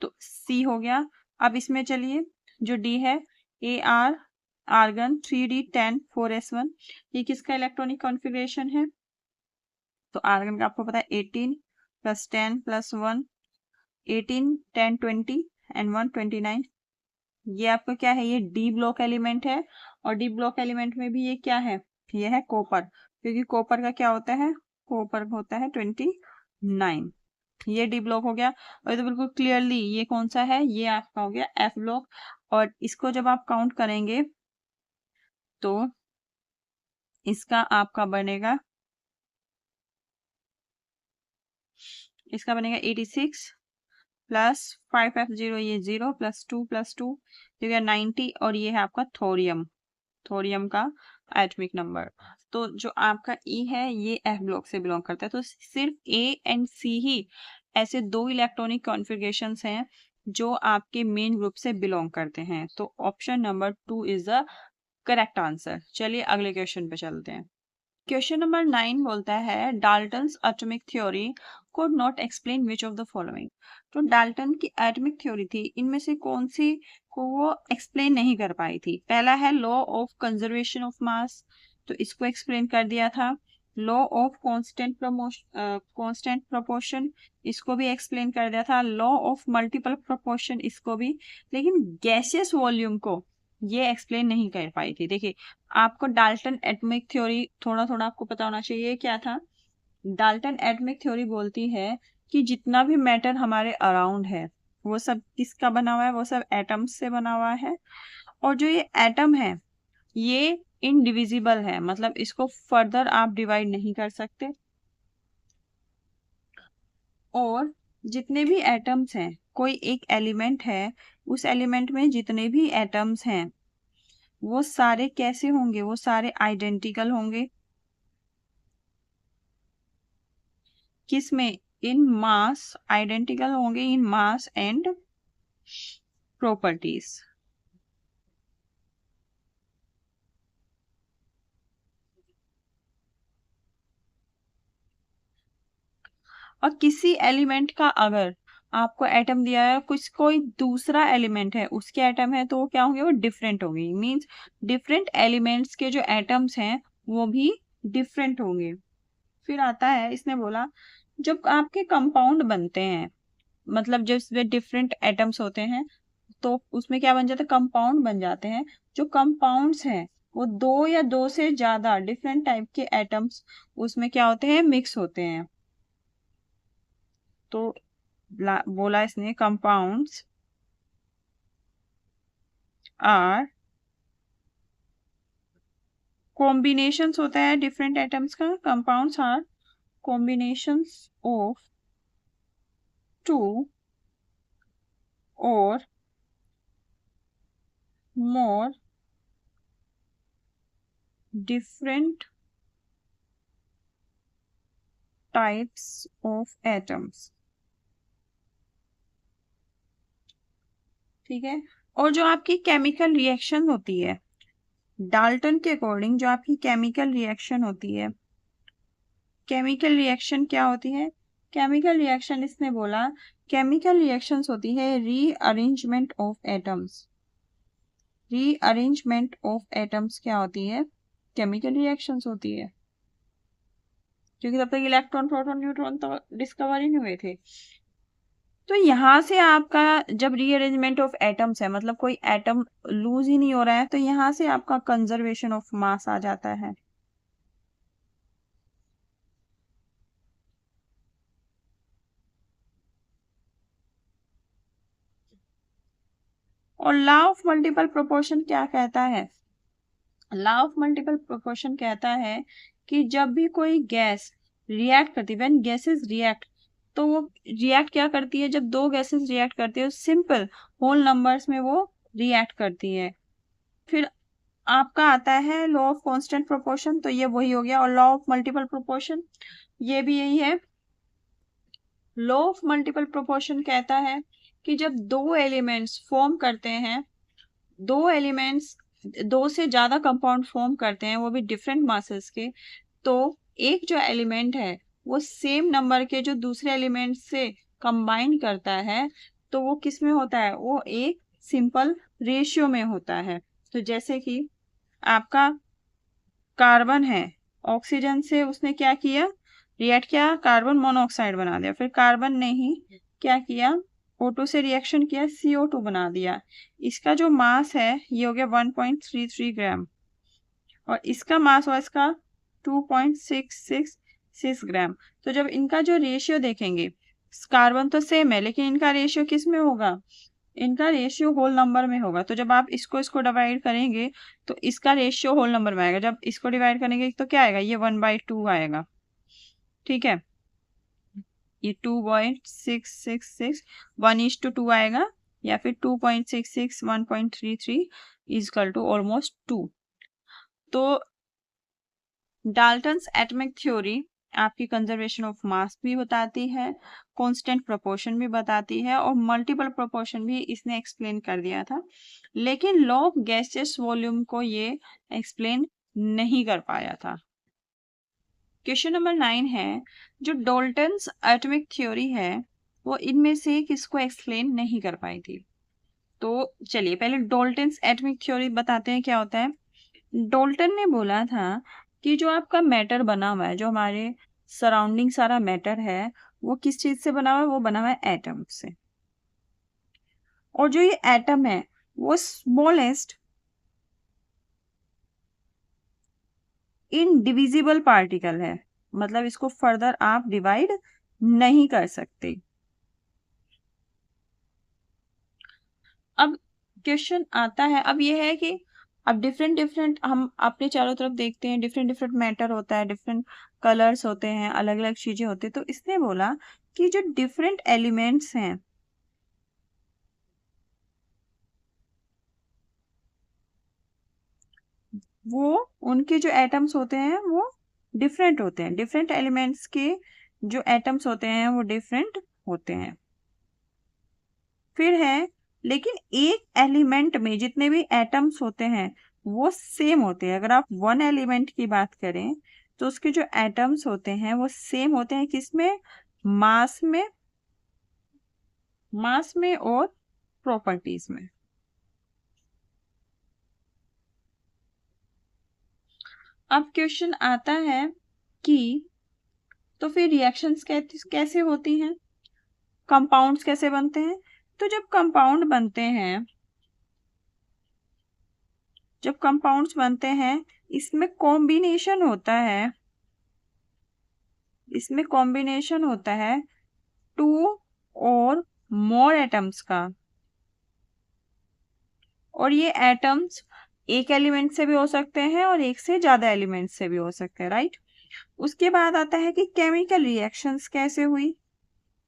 तो सी हो गया। अब इसमें चलिए जो डी है, A R argon 3d10 4s1, ये किसका इलेक्ट्रॉनिक कॉन्फ़िगरेशन है? तो आर्गन का आपको पता है 18 + 10 + 1, 18 10 20 एंड 1 29। ये आपका क्या है? ये डी ब्लॉक एलिमेंट है। और डी ब्लॉक एलिमेंट में भी ये क्या है? ये है कॉपर, क्योंकि कॉपर का क्या होता है? कॉपर होता है 29। ये डी ब्लॉक हो गया। और ये तो बिल्कुल क्लियरली ये कौन सा है? ये आपका हो गया एफ ब्लॉक। और इसको जब आप काउंट करेंगे तो इसका आपका बनेगा, इसका बनेगा 86 + 5f0, ये 0 + 2 + 2, जो गया 90। और ये है आपका थोरियम, थोरियम का एटॉमिक नंबर। तो जो आपका ई है ये एफ ब्लॉक से बिलोंग करता है। तो सिर्फ ए एंड सी ही ऐसे दो इलेक्ट्रॉनिक कॉन्फ़िगरेशंस हैं जो आपके मेन ग्रुप से बिलोंग करते हैं। तो option number 2 is the correct answer. चलिए अगले क्वेश्चन पे चलते हैं। क्वेश्चन नंबर 9 बोलता है Dalton's atomic theory could not explain which of the following। तो डाल्टन की एटॉमिक थ्योरी थी, इनमें से कौन सी को वो एक्सप्लेन नहीं कर पाई थी? पहला है लॉ ऑफ कंजर्वेशन ऑफ मास, तो इसको एक्सप्लेन कर दिया था। लॉ ऑफ कांस्टेंट प्रोपोर्शन, इसको भी एक्सप्लेन कर दिया था। लॉ ऑफ मल्टीपल प्रोपोर्शन, इसको भी। लेकिन गैसियस वॉल्यूम को ये एक्सप्लेन नहीं कर पाई थी। देखिए आपको डाल्टन एटॉमिक थ्योरी थोड़ा थोड़ा आपको पता होना चाहिए क्या था। डाल्टन एटॉमिक थ्योरी बोलती है कि जितना भी मैटर हमारे अराउंड है वो सब किसका बना हुआ है? वो सब एटम्स से बना हुआ है। और जो ये एटम है ये इनडिविजिबल है, मतलब इसको फर्दर आप डिवाइड नहीं कर सकते। और जितने भी एटम्स हैं, कोई एक एलिमेंट है, उस एलिमेंट में जितने भी एटम्स हैं वो सारे कैसे होंगे? वो सारे आइडेंटिकल होंगे। किस में? इन मास, आइडेंटिकल होंगे इन मास एंड प्रॉपर्टीज। और किसी एलिमेंट का अगर आपको एटम दिया है, कुछ कोई दूसरा एलिमेंट है उसके एटम है, तो वो क्या होंगे? वो डिफरेंट होंगे। मींस डिफरेंट एलिमेंट्स के जो एटम्स हैं वो भी डिफरेंट होंगे। फिर आता है, इसने बोला जब आपके कंपाउंड बनते हैं, मतलब जब इसमें डिफरेंट एटम्स होते हैं तो उसमें क्या बन जाता है? कंपाउंड बन जाते हैं। जो कंपाउंड्स हैं वो दो या दो से ज्यादा डिफरेंट टाइप के एटम्स उसमें क्या होते हैं? मिक्स होते हैं। तो बोला इसने कंपाउंड्स आर कॉम्बिनेशंस होता है डिफरेंट एटम्स का, compounds are combinations of two और more different types of atoms। ठीक है। और जो आपकी केमिकल रिएक्शन होती है डाल्टन के अकॉर्डिंग, जो आपकी केमिकल रिएक्शन होती है, केमिकल रिएक्शन क्या होती है? केमिकल रिएक्शन इसने बोला केमिकल रिएक्शंस होती है rearrangement of atoms. Rearrangement of atoms क्या होती है? केमिकल रिएक्शंस होती है, क्योंकि तब तक इलेक्ट्रॉन प्रोटॉन न्यूट्रॉन तो डिस्कवर ही नहीं हुए थे। तो यहाँ से आपका जब रीअरेंजमेंट ऑफ एटम्स है, मतलब कोई एटम लूज ही नहीं हो रहा है, तो यहाँ से आपका कंजर्वेशन ऑफ मास आ जाता है। और लॉ ऑफ मल्टीपल प्रोपोर्शन क्या कहता है? लॉ ऑफ मल्टीपल प्रोपोर्शन कहता है कि जब भी कोई गैस रिएक्ट करती है, व्हेन गैसेस रिएक्ट, तो वो रिएक्ट क्या करती है? जब दो गैसेस रिएक्ट करती है सिंपल होल नंबर्स में वो रिएक्ट करती है। फिर आपका आता है लॉ ऑफ कांस्टेंट प्रोपोर्शन, तो ये वही हो गया। और लॉ ऑफ मल्टीपल प्रोपोर्शन ये भी यही है। लॉ ऑफ मल्टीपल प्रोपोर्शन कहता है कि जब दो एलिमेंट्स फॉर्म करते हैं, दो एलिमेंट्स दो से ज्यादा कंपाउंड फॉर्म करते हैं, वो भी डिफरेंट मासेस के, तो एक जो एलिमेंट है वो सेम नंबर के जो दूसरे एलिमेंट से कंबाइन करता है, तो वो किस में होता है? वो एक सिंपल रेशियो में होता है। तो जैसे कि आपका कार्बन है, ऑक्सीजन से उसने क्या किया? रिएक्ट किया, कार्बन मोनोऑक्साइड बना दिया। फिर कार्बन ने ही क्या किया? O2 से रिएक्शन किया, CO2 बना दिया। इसका जो मास है ये हो गया 1.33 ग्राम, और इसका मास हुआ इसका 2.666 ग्राम। तो जब इनका जो रेशियो देखेंगे, कार्बन तो सेम है, लेकिन इनका रेशियो किस में होगा? इनका रेशियो होल नंबर में होगा। तो जब आप इसको इसको डिवाइड करेंगे तो इसका रेशियो होल नंबर में आएगा। जब इसको डिवाइड करेंगे तो क्या आएगा? ये 1/2 आएगा। ठीक है, ये 2.666 1:2 आएगा, या फिर 2.66 1.33 इजकल टू ऑलमोस्ट 2। तो डाल्टन्स एटॉमिक थ्योरी आपकी कंजर्वेशन ऑफ मास भी बताती है, कांस्टेंट प्रोपोर्शन भी बताती है, और मल्टीपल प्रोपोर्शन भी इसने एक्सप्लेन कर दिया था। लेकिन लॉ ऑफ गैसियस वॉल्यूम को ये एक्सप्लेन नहीं कर पाया था। क्वेश्चन नंबर 9 है, जो डाल्टन्स एटॉमिक थ्योरी है वो इनमें से किसको एक्सप्लेन नहीं कर पाई थी? तो चलिए पहले डाल्टन्स एटॉमिक थ्योरी बताते हैं क्या होता है। डाल्टन ने बोला था कि जो आपका मैटर बना हुआ है, जो हमारे सराउंडिंग सारा मैटर है, वो किस चीज से बना हुआ है? वो बना हुआ है एटम से। और जो ये एटम है वो स्मॉलेस्ट इनडिविजिबल पार्टिकल है, मतलब इसको फर्दर आप डिवाइड नहीं कर सकते। अब क्वेश्चन आता है, अब ये है कि अब डिफरेंट डिफरेंट हम अपने चारों तरफ देखते हैं, डिफरेंट डिफरेंट मैटर होता है, डिफरेंट कलर्स होते हैं, अलग अलग चीजें होती है। तो इसने बोला कि जो डिफरेंट एलिमेंट्स हैं वो उनके जो एटम्स होते हैं वो डिफरेंट होते हैं। डिफरेंट एलिमेंट्स के जो एटम्स होते हैं वो डिफरेंट होते हैं। फिर है, लेकिन एक एलिमेंट में जितने भी एटम्स होते हैं वो सेम होते हैं। अगर आप वन एलिमेंट की बात करें तो उसके जो एटम्स होते हैं वो सेम होते हैं, किसमें? मास में, मास में और प्रॉपर्टीज में। अब क्वेश्चन आता है कि तो फिर रिएक्शंस कैसे होती हैं, कंपाउंड्स कैसे बनते हैं? तो जब कंपाउंड बनते हैं, जब कंपाउंड्स बनते हैं इसमें कॉम्बिनेशन होता है, इसमें कॉम्बिनेशन होता है टू और मोर एटम्स का, और ये एटम्स एक एलिमेंट से भी हो सकते हैं और एक से ज्यादा एलिमेंट से भी हो सकते हैं, राइट। उसके बाद आता है कि केमिकल रिएक्शंस कैसे हुई।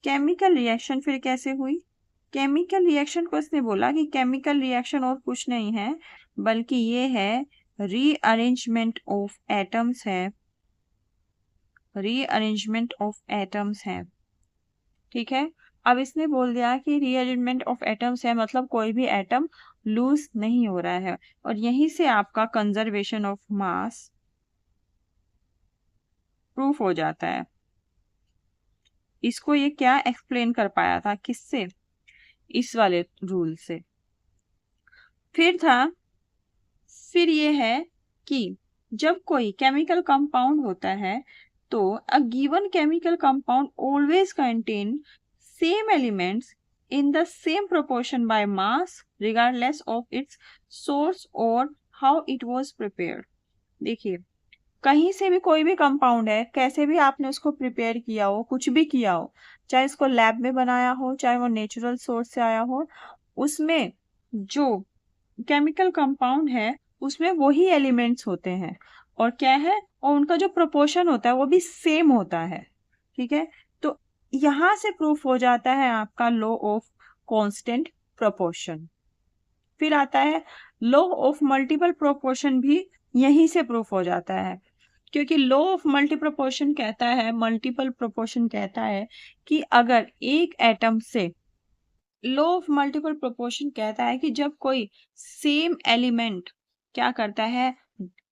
केमिकल रिएक्शन फिर कैसे हुई। केमिकल रिएक्शन को इसने बोला कि केमिकल रिएक्शन और कुछ नहीं है बल्कि ये है रीअरेंजमेंट ऑफ एटम्स है, रीअरेंजमेंट ऑफ एटम्स है, ठीक है। अब इसने बोल दिया कि रीअरेंजमेंट ऑफ एटम्स है मतलब कोई भी एटम लूज नहीं हो रहा है, और यहीं से आपका कंजर्वेशन ऑफ मास प्रूफ हो जाता है। इसको ये क्या एक्सप्लेन कर पाया था, किससे, इस वाले रूल से। फिर ये है कि जब कोई केमिकल कंपाउंड होता है तो a given chemical compound always contain same elements in the same proportion by mass regardless of its source or how it was prepared। देखिए, कहीं से भी कोई भी कंपाउंड है, कैसे भी आपने उसको प्रिपेयर किया हो, कुछ भी किया हो, चाहे इसको लैब में बनाया हो चाहे वो नेचुरल सोर्स से आया हो, उसमें जो केमिकल कंपाउंड है उसमें वही एलिमेंट्स होते हैं, और क्या है, और उनका जो प्रोपोर्शन होता है वो भी सेम होता है, ठीक है। तो यहां से प्रूफ हो जाता है आपका लॉ ऑफ कांस्टेंट प्रोपोर्शन। फिर आता है लॉ ऑफ मल्टीपल प्रोपोर्शन, भी यहीं से प्रूफ हो जाता है, क्योंकि लॉ ऑफ मल्टीपल प्रोपोर्शन कहता है कि अगर एक एटम से, लॉ ऑफ मल्टीपल प्रोपोर्शन कहता है कि जब कोई सेम एलिमेंट क्या करता है,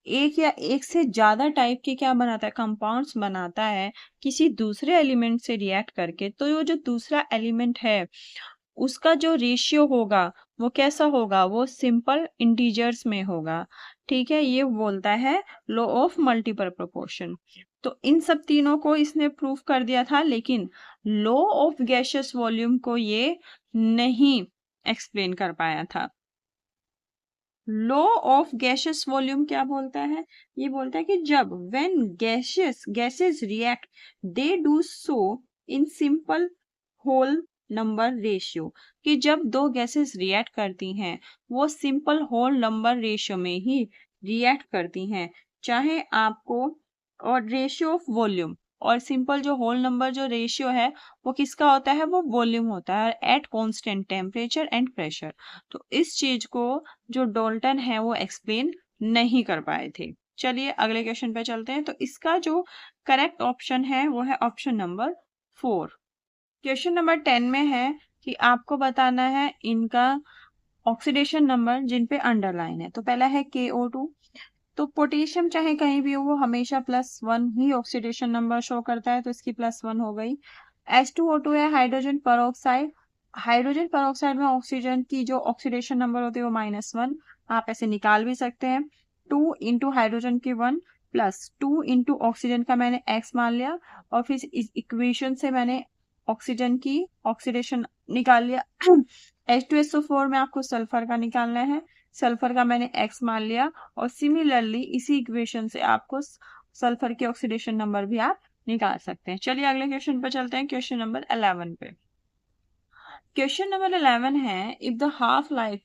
एक या एक से ज्यादा टाइप के क्या बनाता है, कंपाउंड्स बनाता है किसी दूसरे एलिमेंट से रिएक्ट करके, तो वो जो दूसरा एलिमेंट है उसका जो रेशियो होगा वो कैसा होगा, वो सिंपल इंटीजर्स में होगा, ठीक है। ये बोलता है लॉ ऑफ मल्टीपल प्रोपोर्शन। तो इन सब तीनों को इसने प्रूफ कर दिया था, लेकिन लॉ ऑफ गैसियस वॉल्यूम को ये नहीं एक्सप्लेन कर पाया था। लॉ ऑफ गैसियस वॉल्यूम क्या बोलता है, ये बोलता है कि जब when gases react they do so in simple whole number ratio, कि जब दो गैसेस रिएक्ट करती हैं वो सिंपल होल नंबर रेशियो में ही रिएक्ट करती हैं, चाहे आपको, और रेशियो ऑफ वॉल्यूम, और सिंपल जो होल नंबर जो रेशियो है वो किसका होता है, वो वॉल्यूम होता है at constant temperature and pressure. तो इस चीज को जो डॉल्टन है वो एक्सप्लेन नहीं कर पाए थे। चलिए अगले क्वेश्चन पे चलते हैं। तो इसका जो करेक्ट ऑप्शन है वो है ऑप्शन नंबर 4। क्वेश्चन नंबर 10 में है कि आपको बताना है इनका ऑक्सीडेशन नंबर जिन पे अंडरलाइन है। तो पहला है KO2। तो पोटेशियम चाहे कहीं भी हो वो हमेशा +1 ही ऑक्सीडेशन नंबर शो करता है, तो इसकी +1 हो गई। H2O2 है हाइड्रोजन परऑक्साइड। हाइड्रोजन परऑक्साइड में ऑक्सीजन की जो ऑक्सीडेशन नंबर होती है वो -1, आप ऐसे निकाल भी सकते हैं। 2 इंटू हाइड्रोजन की 1 प्लस 2 इंटू ऑक्सीजन का मैंने x मान लिया, और फिर इस इक्वेशन से मैंने ऑक्सीजन की ऑक्सीडेशन निकाल लिया। H2SO4 में आपको सल्फर का निकालना है, सल्फर का मैंने x मान लिया, और सिमिलरली इसी इक्वेशन से आपको सल्फर के ऑक्सीडेशन नंबर भी आप निकाल सकते हैं। चलिए अगले क्वेश्चन पर चलते हैं, क्वेश्चन नंबर 11 पे। क्वेश्चन नंबर 11 है if the half life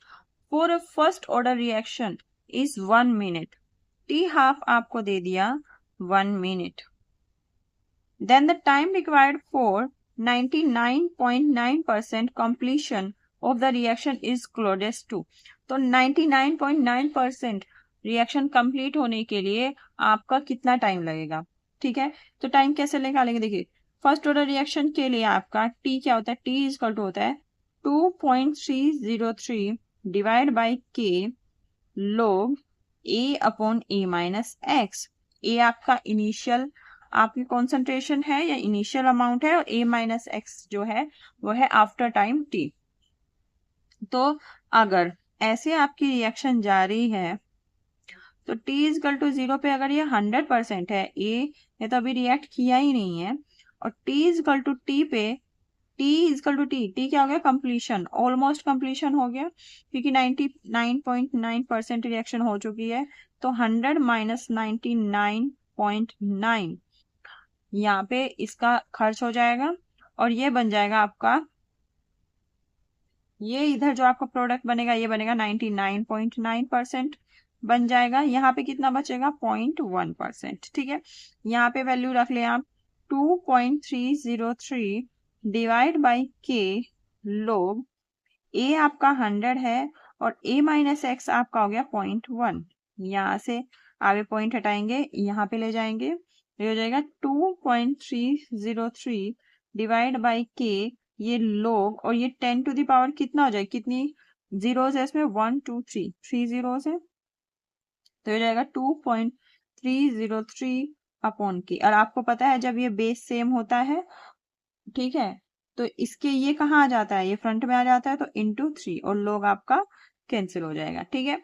for a first order reaction is 1 minute, T half आपको दे दिया 1 minute, then the time required for 99.9% completion of the reaction is closest to। तो 99.9% reaction complete होने के लिए आपका कितना टाइम लगेगा, ठीक है। तो टाइम कैसे निकालेंगे, देखिए फर्स्ट ऑर्डर रिएक्शन के लिए आपका टी क्या होता है, टी इक्वल टू होता है 2.303 डिवाइड बाई के log A/A-x। ए आपका इनिशियल आपकी कॉन्सेंट्रेशन है या इनिशियल अमाउंट है, और A-x जो है वो है आफ्टर टाइम t। तो अगर ऐसे आपकी रिएक्शन जारी है तो t इक्वल टू 0 पे अगर ये 100% है, A ने तो अभी रिएक्ट किया ही नहीं है, और t इक्वल टू t पे t इक्वल टू t क्या हो गया, कंप्लीशन, ऑलमोस्ट कंप्लीशन हो गया, क्योंकि 99.9% रिएक्शन हो चुकी है। तो 100 माइनस 99.9 यहाँ पे इसका खर्च हो जाएगा, और ये बन जाएगा आपका ये इधर जो आपका प्रोडक्ट बनेगा ये बनेगा 99.9% बन जाएगा। यहाँ पे कितना बचेगा 0.1%। ठीक है, यहाँ पे वैल्यू रख ले आप 2.303 डिवाइड बाई के लोग ए आपका 100 है और a माइनस एक्स आपका हो गया 0.1। यहाँ से आगे पॉइंट हटाएंगे, यहाँ पे ले जाएंगे, ये हो जाएगा 2.303 डिवाइड बाई के, ये लोग, और ये 10 टू द पावर कितना हो जाएगा, कितनी जीरोस है इसमें, 1 2 3, 3 जीरोस है, तो हो जाएगा 2.303 अपॉन के। और आपको पता है जब ये बेस सेम होता है, ठीक है, तो इसके ये कहाँ आ जाता है, ये फ्रंट में आ जाता है, तो इंटू 3 और लोग आपका कैंसिल हो जाएगा। ठीक है,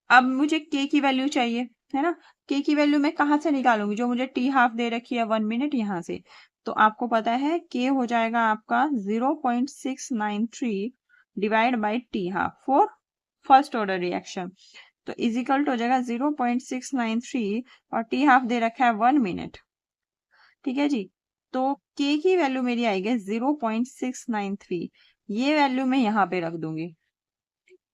अब मुझे के की वैल्यू चाहिए, है ना। के की वैल्यू मैं कहाँ से निकालूंगी, जो मुझे टी हाफ दे रखी है 1 मिनट यहाँ से, तो आपको पता है के हो जाएगा आपका 0.693 divide by T half for first order reaction, तो इजिकल टू हो जाएगा 0.693 और टी हाफ दे रखा है 1 मिनट। ठीक है जी, तो के की वैल्यू मेरी आएगी 0.693, ये वैल्यू मैं यहाँ पे रख दूंगी,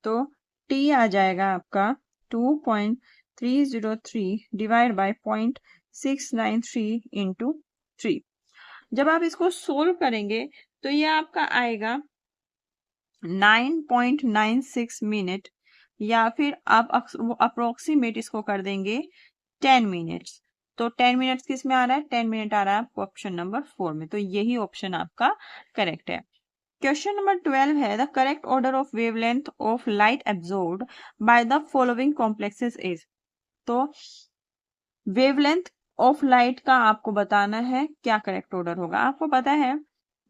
तो टी आ जाएगा आपका 2.303 डिवाइड बाई 0.693 इंटू 3। जब आप इसको सोल्व करेंगे तो ये आपका आएगा 9.96 मिनट, या फिर आप अप्रोक्सीमेट इसको कर देंगे 10 मिनट्स। तो 10 मिनट्स किस में आ रहा है, 10 मिनट आ रहा है आपको ऑप्शन नंबर 4 में, तो यही ऑप्शन आपका करेक्ट है। क्वेश्चन नंबर 12 है, the correct order of wavelength of light absorbed by the following complexes is, तो वेवलेंथ ऑफ लाइट का आपको बताना है क्या करेक्ट ऑर्डर होगा। आपको पता है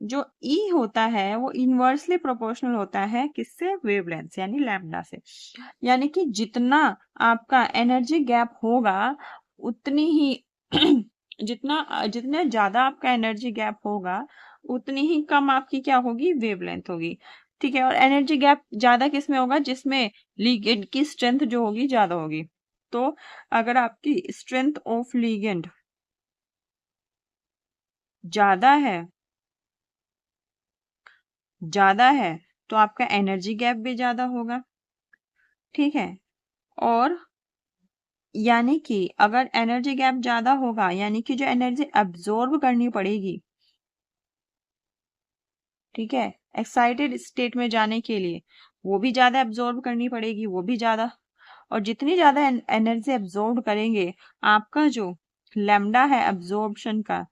जो ई होता है वो इनवर्सली प्रोपोर्शनल होता है किससे, वेवलेंथ यानी लैम्डा से, यानी कि जितना आपका एनर्जी गैप होगा उतनी ही जितने ज्यादा आपका एनर्जी गैप होगा उतनी ही कम आपकी क्या होगी, वेवलेंथ होगी। ठीक है, और एनर्जी गैप ज्यादा किस में होगा, जिसमें लिगेंड की स्ट्रेंथ जो होगी ज्यादा होगी। तो अगर आपकी स्ट्रेंथ ऑफ लिगेंड ज्यादा है तो आपका एनर्जी गैप भी ज्यादा होगा। ठीक है, और यानी कि अगर एनर्जी गैप ज्यादा होगा यानी कि जो एनर्जी अब्जॉर्ब करनी पड़ेगी, ठीक है, एक्साइटेड स्टेट में जाने के लिए वो भी ज्यादा एब्जॉर्ब करनी पड़ेगी, वो भी ज्यादा, और जितनी ज्यादा एनर्जी एब्जॉर्ब करेंगे आपका जो लैम्डा है एब्जॉर्प्शन का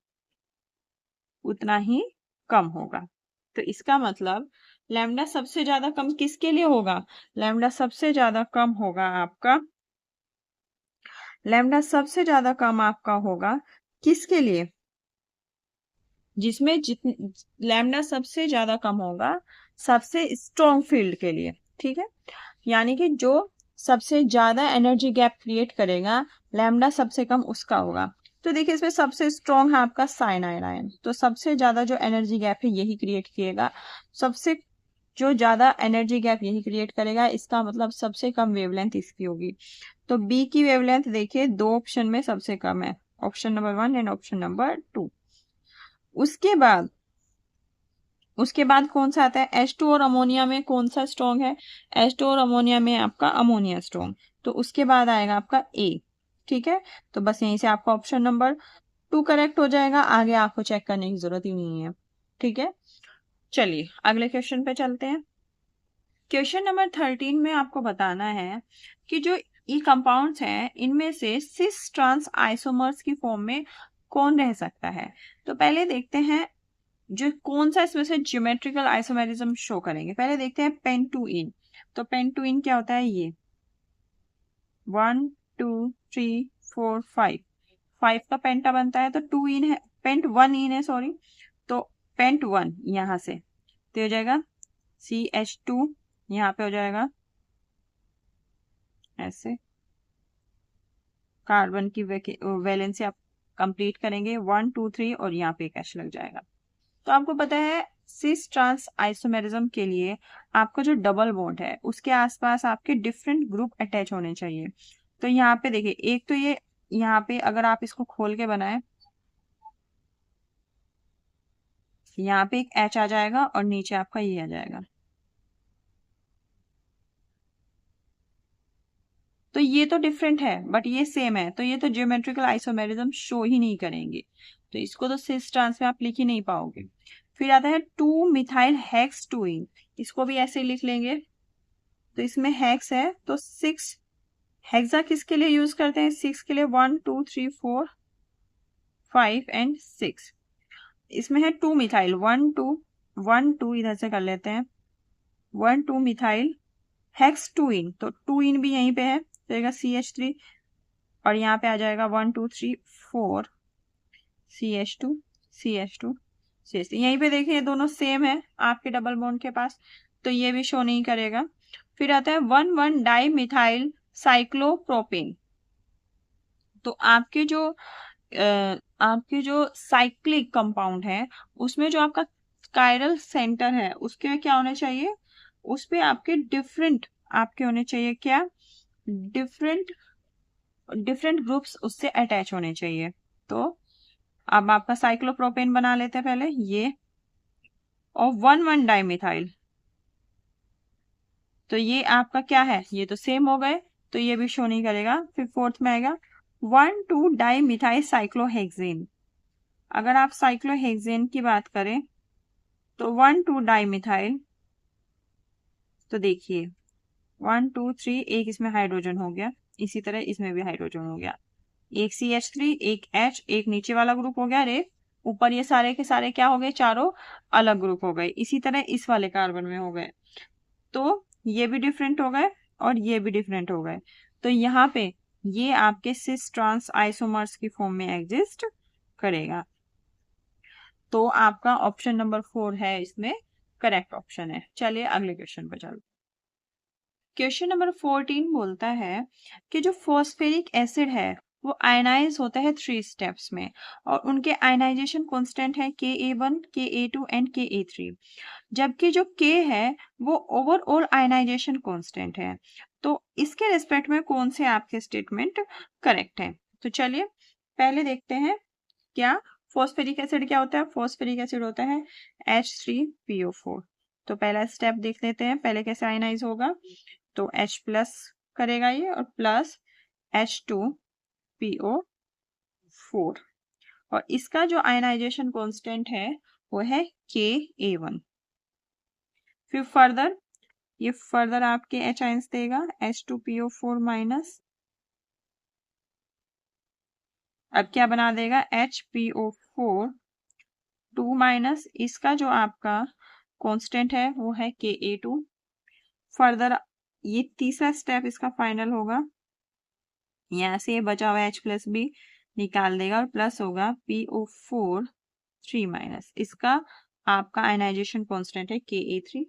उतना ही कम होगा। तो इसका मतलब लैम्डा सबसे ज्यादा कम किसके लिए होगा, लैम्डा सबसे ज्यादा कम होगा आपका, लैम्डा सबसे ज्यादा कम आपका होगा किसके लिए, जिसमें लैम्डा सबसे ज्यादा कम होगा सबसे स्ट्रॉन्ग फील्ड के लिए। ठीक है, यानी कि जो सबसे ज्यादा एनर्जी गैप क्रिएट करेगा लैम्डा सबसे कम उसका होगा। तो देखिए इसमें सबसे स्ट्रॉन्ग है आपका साइनाइड आयन, तो सबसे ज्यादा जो एनर्जी गैप है यही क्रिएट किएगा, सबसे जो ज्यादा एनर्जी गैप यही क्रिएट करेगा, इसका मतलब सबसे कम वेवलेंथ इसकी होगी। तो बी की वेवलेंथ देखिए दो ऑप्शन में सबसे कम है, option number 1 and option number 2। उसके बाद कौन सा आता है, H2 और अमोनिया में कौन सा स्ट्रॉन्ग है, H2 और अमोनिया में आपका अमोनिया स्ट्रॉन्ग, तो उसके बाद आएगा आपका ए। ठीक है, तो बस यहीं से आपका ऑप्शन नंबर 2 करेक्ट हो जाएगा, आगे आपको चेक करने की जरूरत ही नहीं है। ठीक है, चलिए अगले क्वेश्चन पे चलते हैं। क्वेश्चन नंबर 13 में आपको बताना है कि जो ई कंपाउंड्स हैं इनमें से सिस ट्रांस आइसोमर्स की फॉर्म में कौन रह सकता है। तो पहले देखते हैं जो कौन सा इसमें से ज्योमेट्रिकल आइसोमेरिज्म शो करेंगे। पहले देखते हैं पेन टू इन, तो पेन टू इन क्या होता है, ये 1 2 3 4 5, 5 का पेंटा बनता है, तो 2 इन है, पेंट 1 इन है सॉरी, तो पेंट 1 यहां से तो हो जाएगा CH2, यहाँ पे हो जाएगा ऐसे, कार्बन की वैलेंसी आप कंप्लीट करेंगे 1 2 3 और यहाँ पे एक H लग जाएगा। तो आपको पता है सिस ट्रांस आइसोमेरिज्म के लिए आपका जो डबल बॉन्ड है उसके आसपास आपके डिफरेंट ग्रुप अटैच होने चाहिए। तो यहाँ पे देखिए एक तो ये यहाँ पे अगर आप इसको खोल के बनाए, यहाँ पे एक H आ जाएगा और नीचे आपका ये आ जाएगा। तो ये तो डिफरेंट है बट ये सेम है, तो ये तो ज्योमेट्रिकल आइसोमेरिज्म शो ही नहीं करेंगे, तो इसको तो सिस ट्रांस में आप लिख ही नहीं पाओगे। फिर आता है 2 मिथाइल हेक्स टूइन, इसको भी ऐसे लिख लेंगे। तो इसमें हेक्स है तो 6, हेक्सा किसके लिए यूज करते हैं? 6 के लिए, 1 2 3 4 5 एंड 6। इसमें है 2 मिथाइल, 1 2 इधर से कर लेते हैं, 1 2 मिथाइल हेक्स टूइन, तो टूइन भी यहीं पे है, तो CH3, और यहाँ पे आ जाएगा 1 2 3 4 CH2 CH2 CH3। यहीं पे देखिए ये दोनों सेम है आपके डबल बॉन्ड के पास, तो ये भी शो नहीं करेगा। फिर आता है 1 1 डाई मिथाइल साइक्लोप्रोपेन, तो आपके जो साइक्लिक कंपाउंड है उसमें जो आपका कायरल सेंटर है उसके क्या होने चाहिए? उस पे आपके डिफरेंट आपके होने चाहिए क्या? डिफरेंट डिफरेंट ग्रुप्स उससे अटैच होने चाहिए। तो अब आपका साइक्लोप्रोपेन बना लेते हैं पहले ये, और 1 1 डाइमिथाइल, तो ये आपका क्या है? ये तो सेम हो गए, तो ये भी शो नहीं करेगा। फिर फोर्थ में आएगा 1 2 डाइमिथाइल साइक्लोहेक्सेन। अगर आप साइक्लोहेक्सेन की बात करें तो 1 2 डाइमिथाइल, तो देखिए 1 2 3, एक इसमें हाइड्रोजन हो गया, इसी तरह इसमें भी हाइड्रोजन हो गया, एक CH3, एक H, एक नीचे वाला ग्रुप हो गया रे, ऊपर ये सारे के सारे क्या हो गए? चारों अलग ग्रुप हो गए। इसी तरह इस वाले कार्बन में हो गए, तो ये भी डिफरेंट हो गए और ये भी डिफरेंट हो गए। तो यहाँ पे ये आपके सिस ट्रांस आइसोमर्स की फॉर्म में एग्जिस्ट करेगा। तो आपका ऑप्शन नंबर 4 है इसमें करेक्ट ऑप्शन है। चलिए अगले क्वेश्चन पर चलते। क्वेश्चन नंबर 14 बोलता है कि जो फॉस्फेरिक एसिड है वो आयनाइज होता है 3 स्टेप्स में, और उनके आयनाइजेशन कांस्टेंट है Ka1, Ka2 एंड Ka3, जबकि जो K है वो ओवरऑल आयनाइजेशन कांस्टेंट है। तो इसके रिस्पेक्ट में कौन से आपके स्टेटमेंट करेक्ट है? तो चलिए पहले देखते हैं क्या फॉस्फेरिक एसिड क्या होता है। फॉस्फेरिक एसिड होता है H3PO4। तो पहला स्टेप देख लेते हैं पहले कैसे आयनाइज होगा। तो H प्लस करेगा ये और प्लस H2PO4, और इसका जो आयनाइजेशन कांस्टेंट है वो है Ka1। फिर फर्दर आपके H आयंस देगा H2PO4 माइनस, अब क्या बना देगा HPO4 2 माइनस, इसका जो आपका कांस्टेंट है वो है Ka2। फर्दर ये तीसरा स्टेप इसका फाइनल होगा, यहाँ से बचा हुआ H प्लस भी निकाल देगा और प्लस होगा PO4 3 माइनस, इसका आपका आयनाइजेशन कांस्टेंट है Ka3।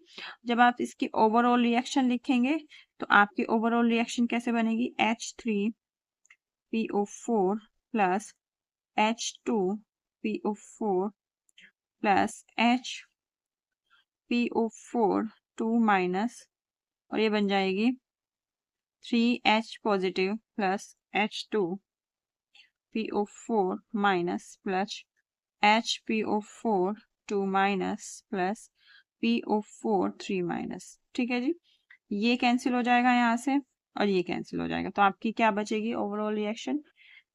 जब आप इसकी ओवरऑल रिएक्शन लिखेंगे तो आपकी ओवरऑल रिएक्शन कैसे बनेगी? H3PO4 plus H2PO4 plus HPO4 2 minus, और ये बन जाएगी 3H positive plus H2PO4 minus plus HPO4 2 minus plus PO4 3 minus. ठीक है जी, ये कैंसिल हो जाएगा यहाँ से और ये कैंसिल हो जाएगा, तो आपकी क्या बचेगी ओवरऑल रिएक्शन?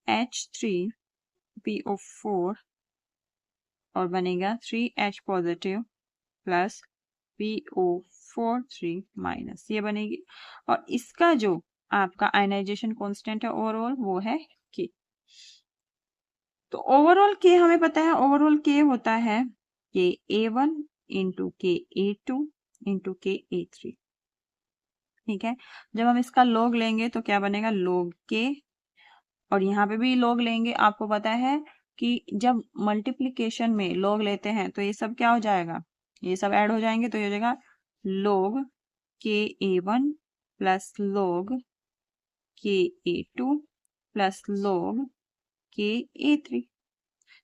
H3PO4 और बनेगा 3H positive plus PO4 3 minus, ये बनेगी। और इसका जो आपका आयनाइजेशन कांस्टेंट है ओवरऑल वो है K। तो ओवरऑल K हमें पता है, ओवरऑल K होता है Ka1 into Ka2 into Ka3। ठीक है, जब हम इसका लॉग लेंगे तो क्या बनेगा? log K, और यहाँ पे भी लॉग लेंगे। आपको पता है कि जब मल्टीप्लीकेशन में लॉग लेते हैं तो ये सब क्या हो जाएगा? ये सब ऐड हो जाएंगे, तो ये हो जाएगा log Ka1 plus log Ka2 plus log Ka3।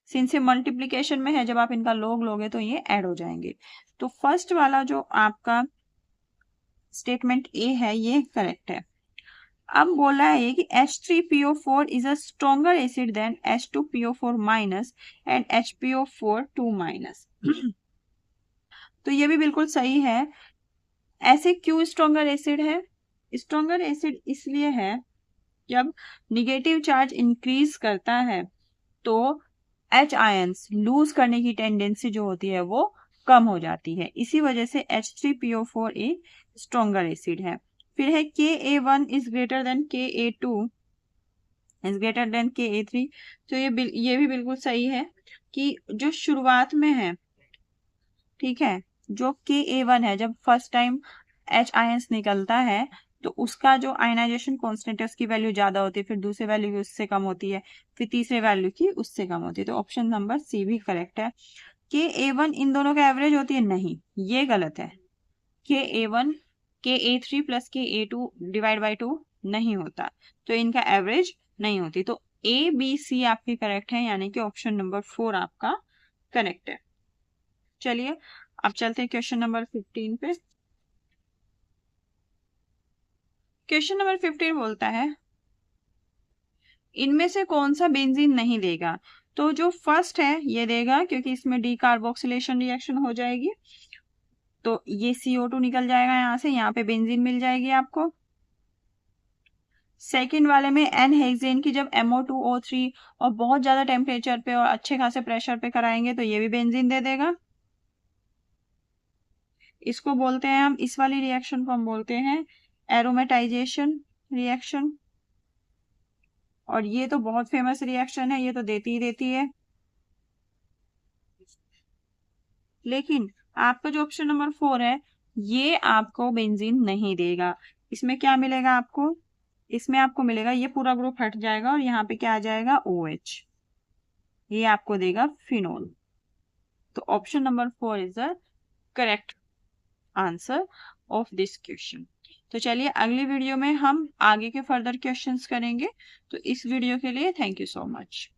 Since ये मल्टीप्लीकेशन में है, जब आप इनका लॉग लोगे तो ये ऐड हो जाएंगे। तो फर्स्ट वाला जो आपका स्टेटमेंट ए है ये करेक्ट है। अब बोला है कि H3PO4 is a stronger acid than H2PO4 minus and HPO4 2 minus. तो ये भी बिल्कुल सही है। ऐसे क्यों स्ट्रॉन्गर एसिड है? स्ट्रॉन्गर एसिड इसलिए है जब निगेटिव चार्ज इंक्रीज करता है तो H आयंस लूज करने की टेंडेंसी जो होती है वो कम हो जाती है, इसी वजह से H3PO4 एक स्ट्रॉन्गर एसिड है। फिर है Ka1 is greater than Ka2 is greater than Ka3। तो ये भी बिल्कुल सही है कि जो शुरुआत में है, ठीक है, जो Ka1 है, जब फर्स्ट टाइम H आयंस निकलता है तो उसका जो आयनाइजेशन कांस्टेंट है उसकी वैल्यू ज्यादा होती है, फिर दूसरे वैल्यू की उससे कम होती है, फिर तीसरे वैल्यू की उससे कम होती है। तो ऑप्शन नंबर सी भी करेक्ट है। Ka1 इन दोनों का एवरेज होती है, नहीं, ये गलत है। Ka1 Ka3 plus Ka2 divide by 2 नहीं होता, तो इनका एवरेज नहीं होती। तो A B C आपके करेक्ट है, यानी कि ऑप्शन नंबर 4 आपका करेक्ट है। चलिए अब चलते हैं क्वेश्चन नंबर 15 पे। क्वेश्चन नंबर 15 बोलता है इनमें से कौन सा बेंजीन नहीं देगा। तो जो फर्स्ट है ये देगा, क्योंकि इसमें डी कार्बोक्सिलेशन रिएक्शन हो जाएगी, तो ये CO2 निकल जाएगा यहाँ से, यहाँ पे बेंजीन मिल जाएगी आपको। सेकेंड वाले में एन हेक्सेन की जब MO2O3 और बहुत ज्यादा टेम्परेचर पे और अच्छे खासे प्रेशर पे कराएंगे तो ये भी बेंजीन दे देगा। इसको बोलते हैं हम, इस वाली रिएक्शन को हम बोलते हैं एरोमेटाइजेशन रिएक्शन, और ये तो बहुत फेमस रिएक्शन है, ये तो देती ही देती है। लेकिन आपका जो ऑप्शन नंबर 4 है ये आपको बेंजीन नहीं देगा। इसमें क्या मिलेगा आपको, इसमें आपको मिलेगा ये पूरा ग्रुप हट जाएगा और यहाँ पे क्या आ जाएगा OH, ये आपको देगा फिनोल। तो option number 4 is the correct answer of this question. तो चलिए अगली वीडियो में हम आगे के फर्दर क्वेश्चंस करेंगे। तो इस वीडियो के लिए थैंक यू सो मच।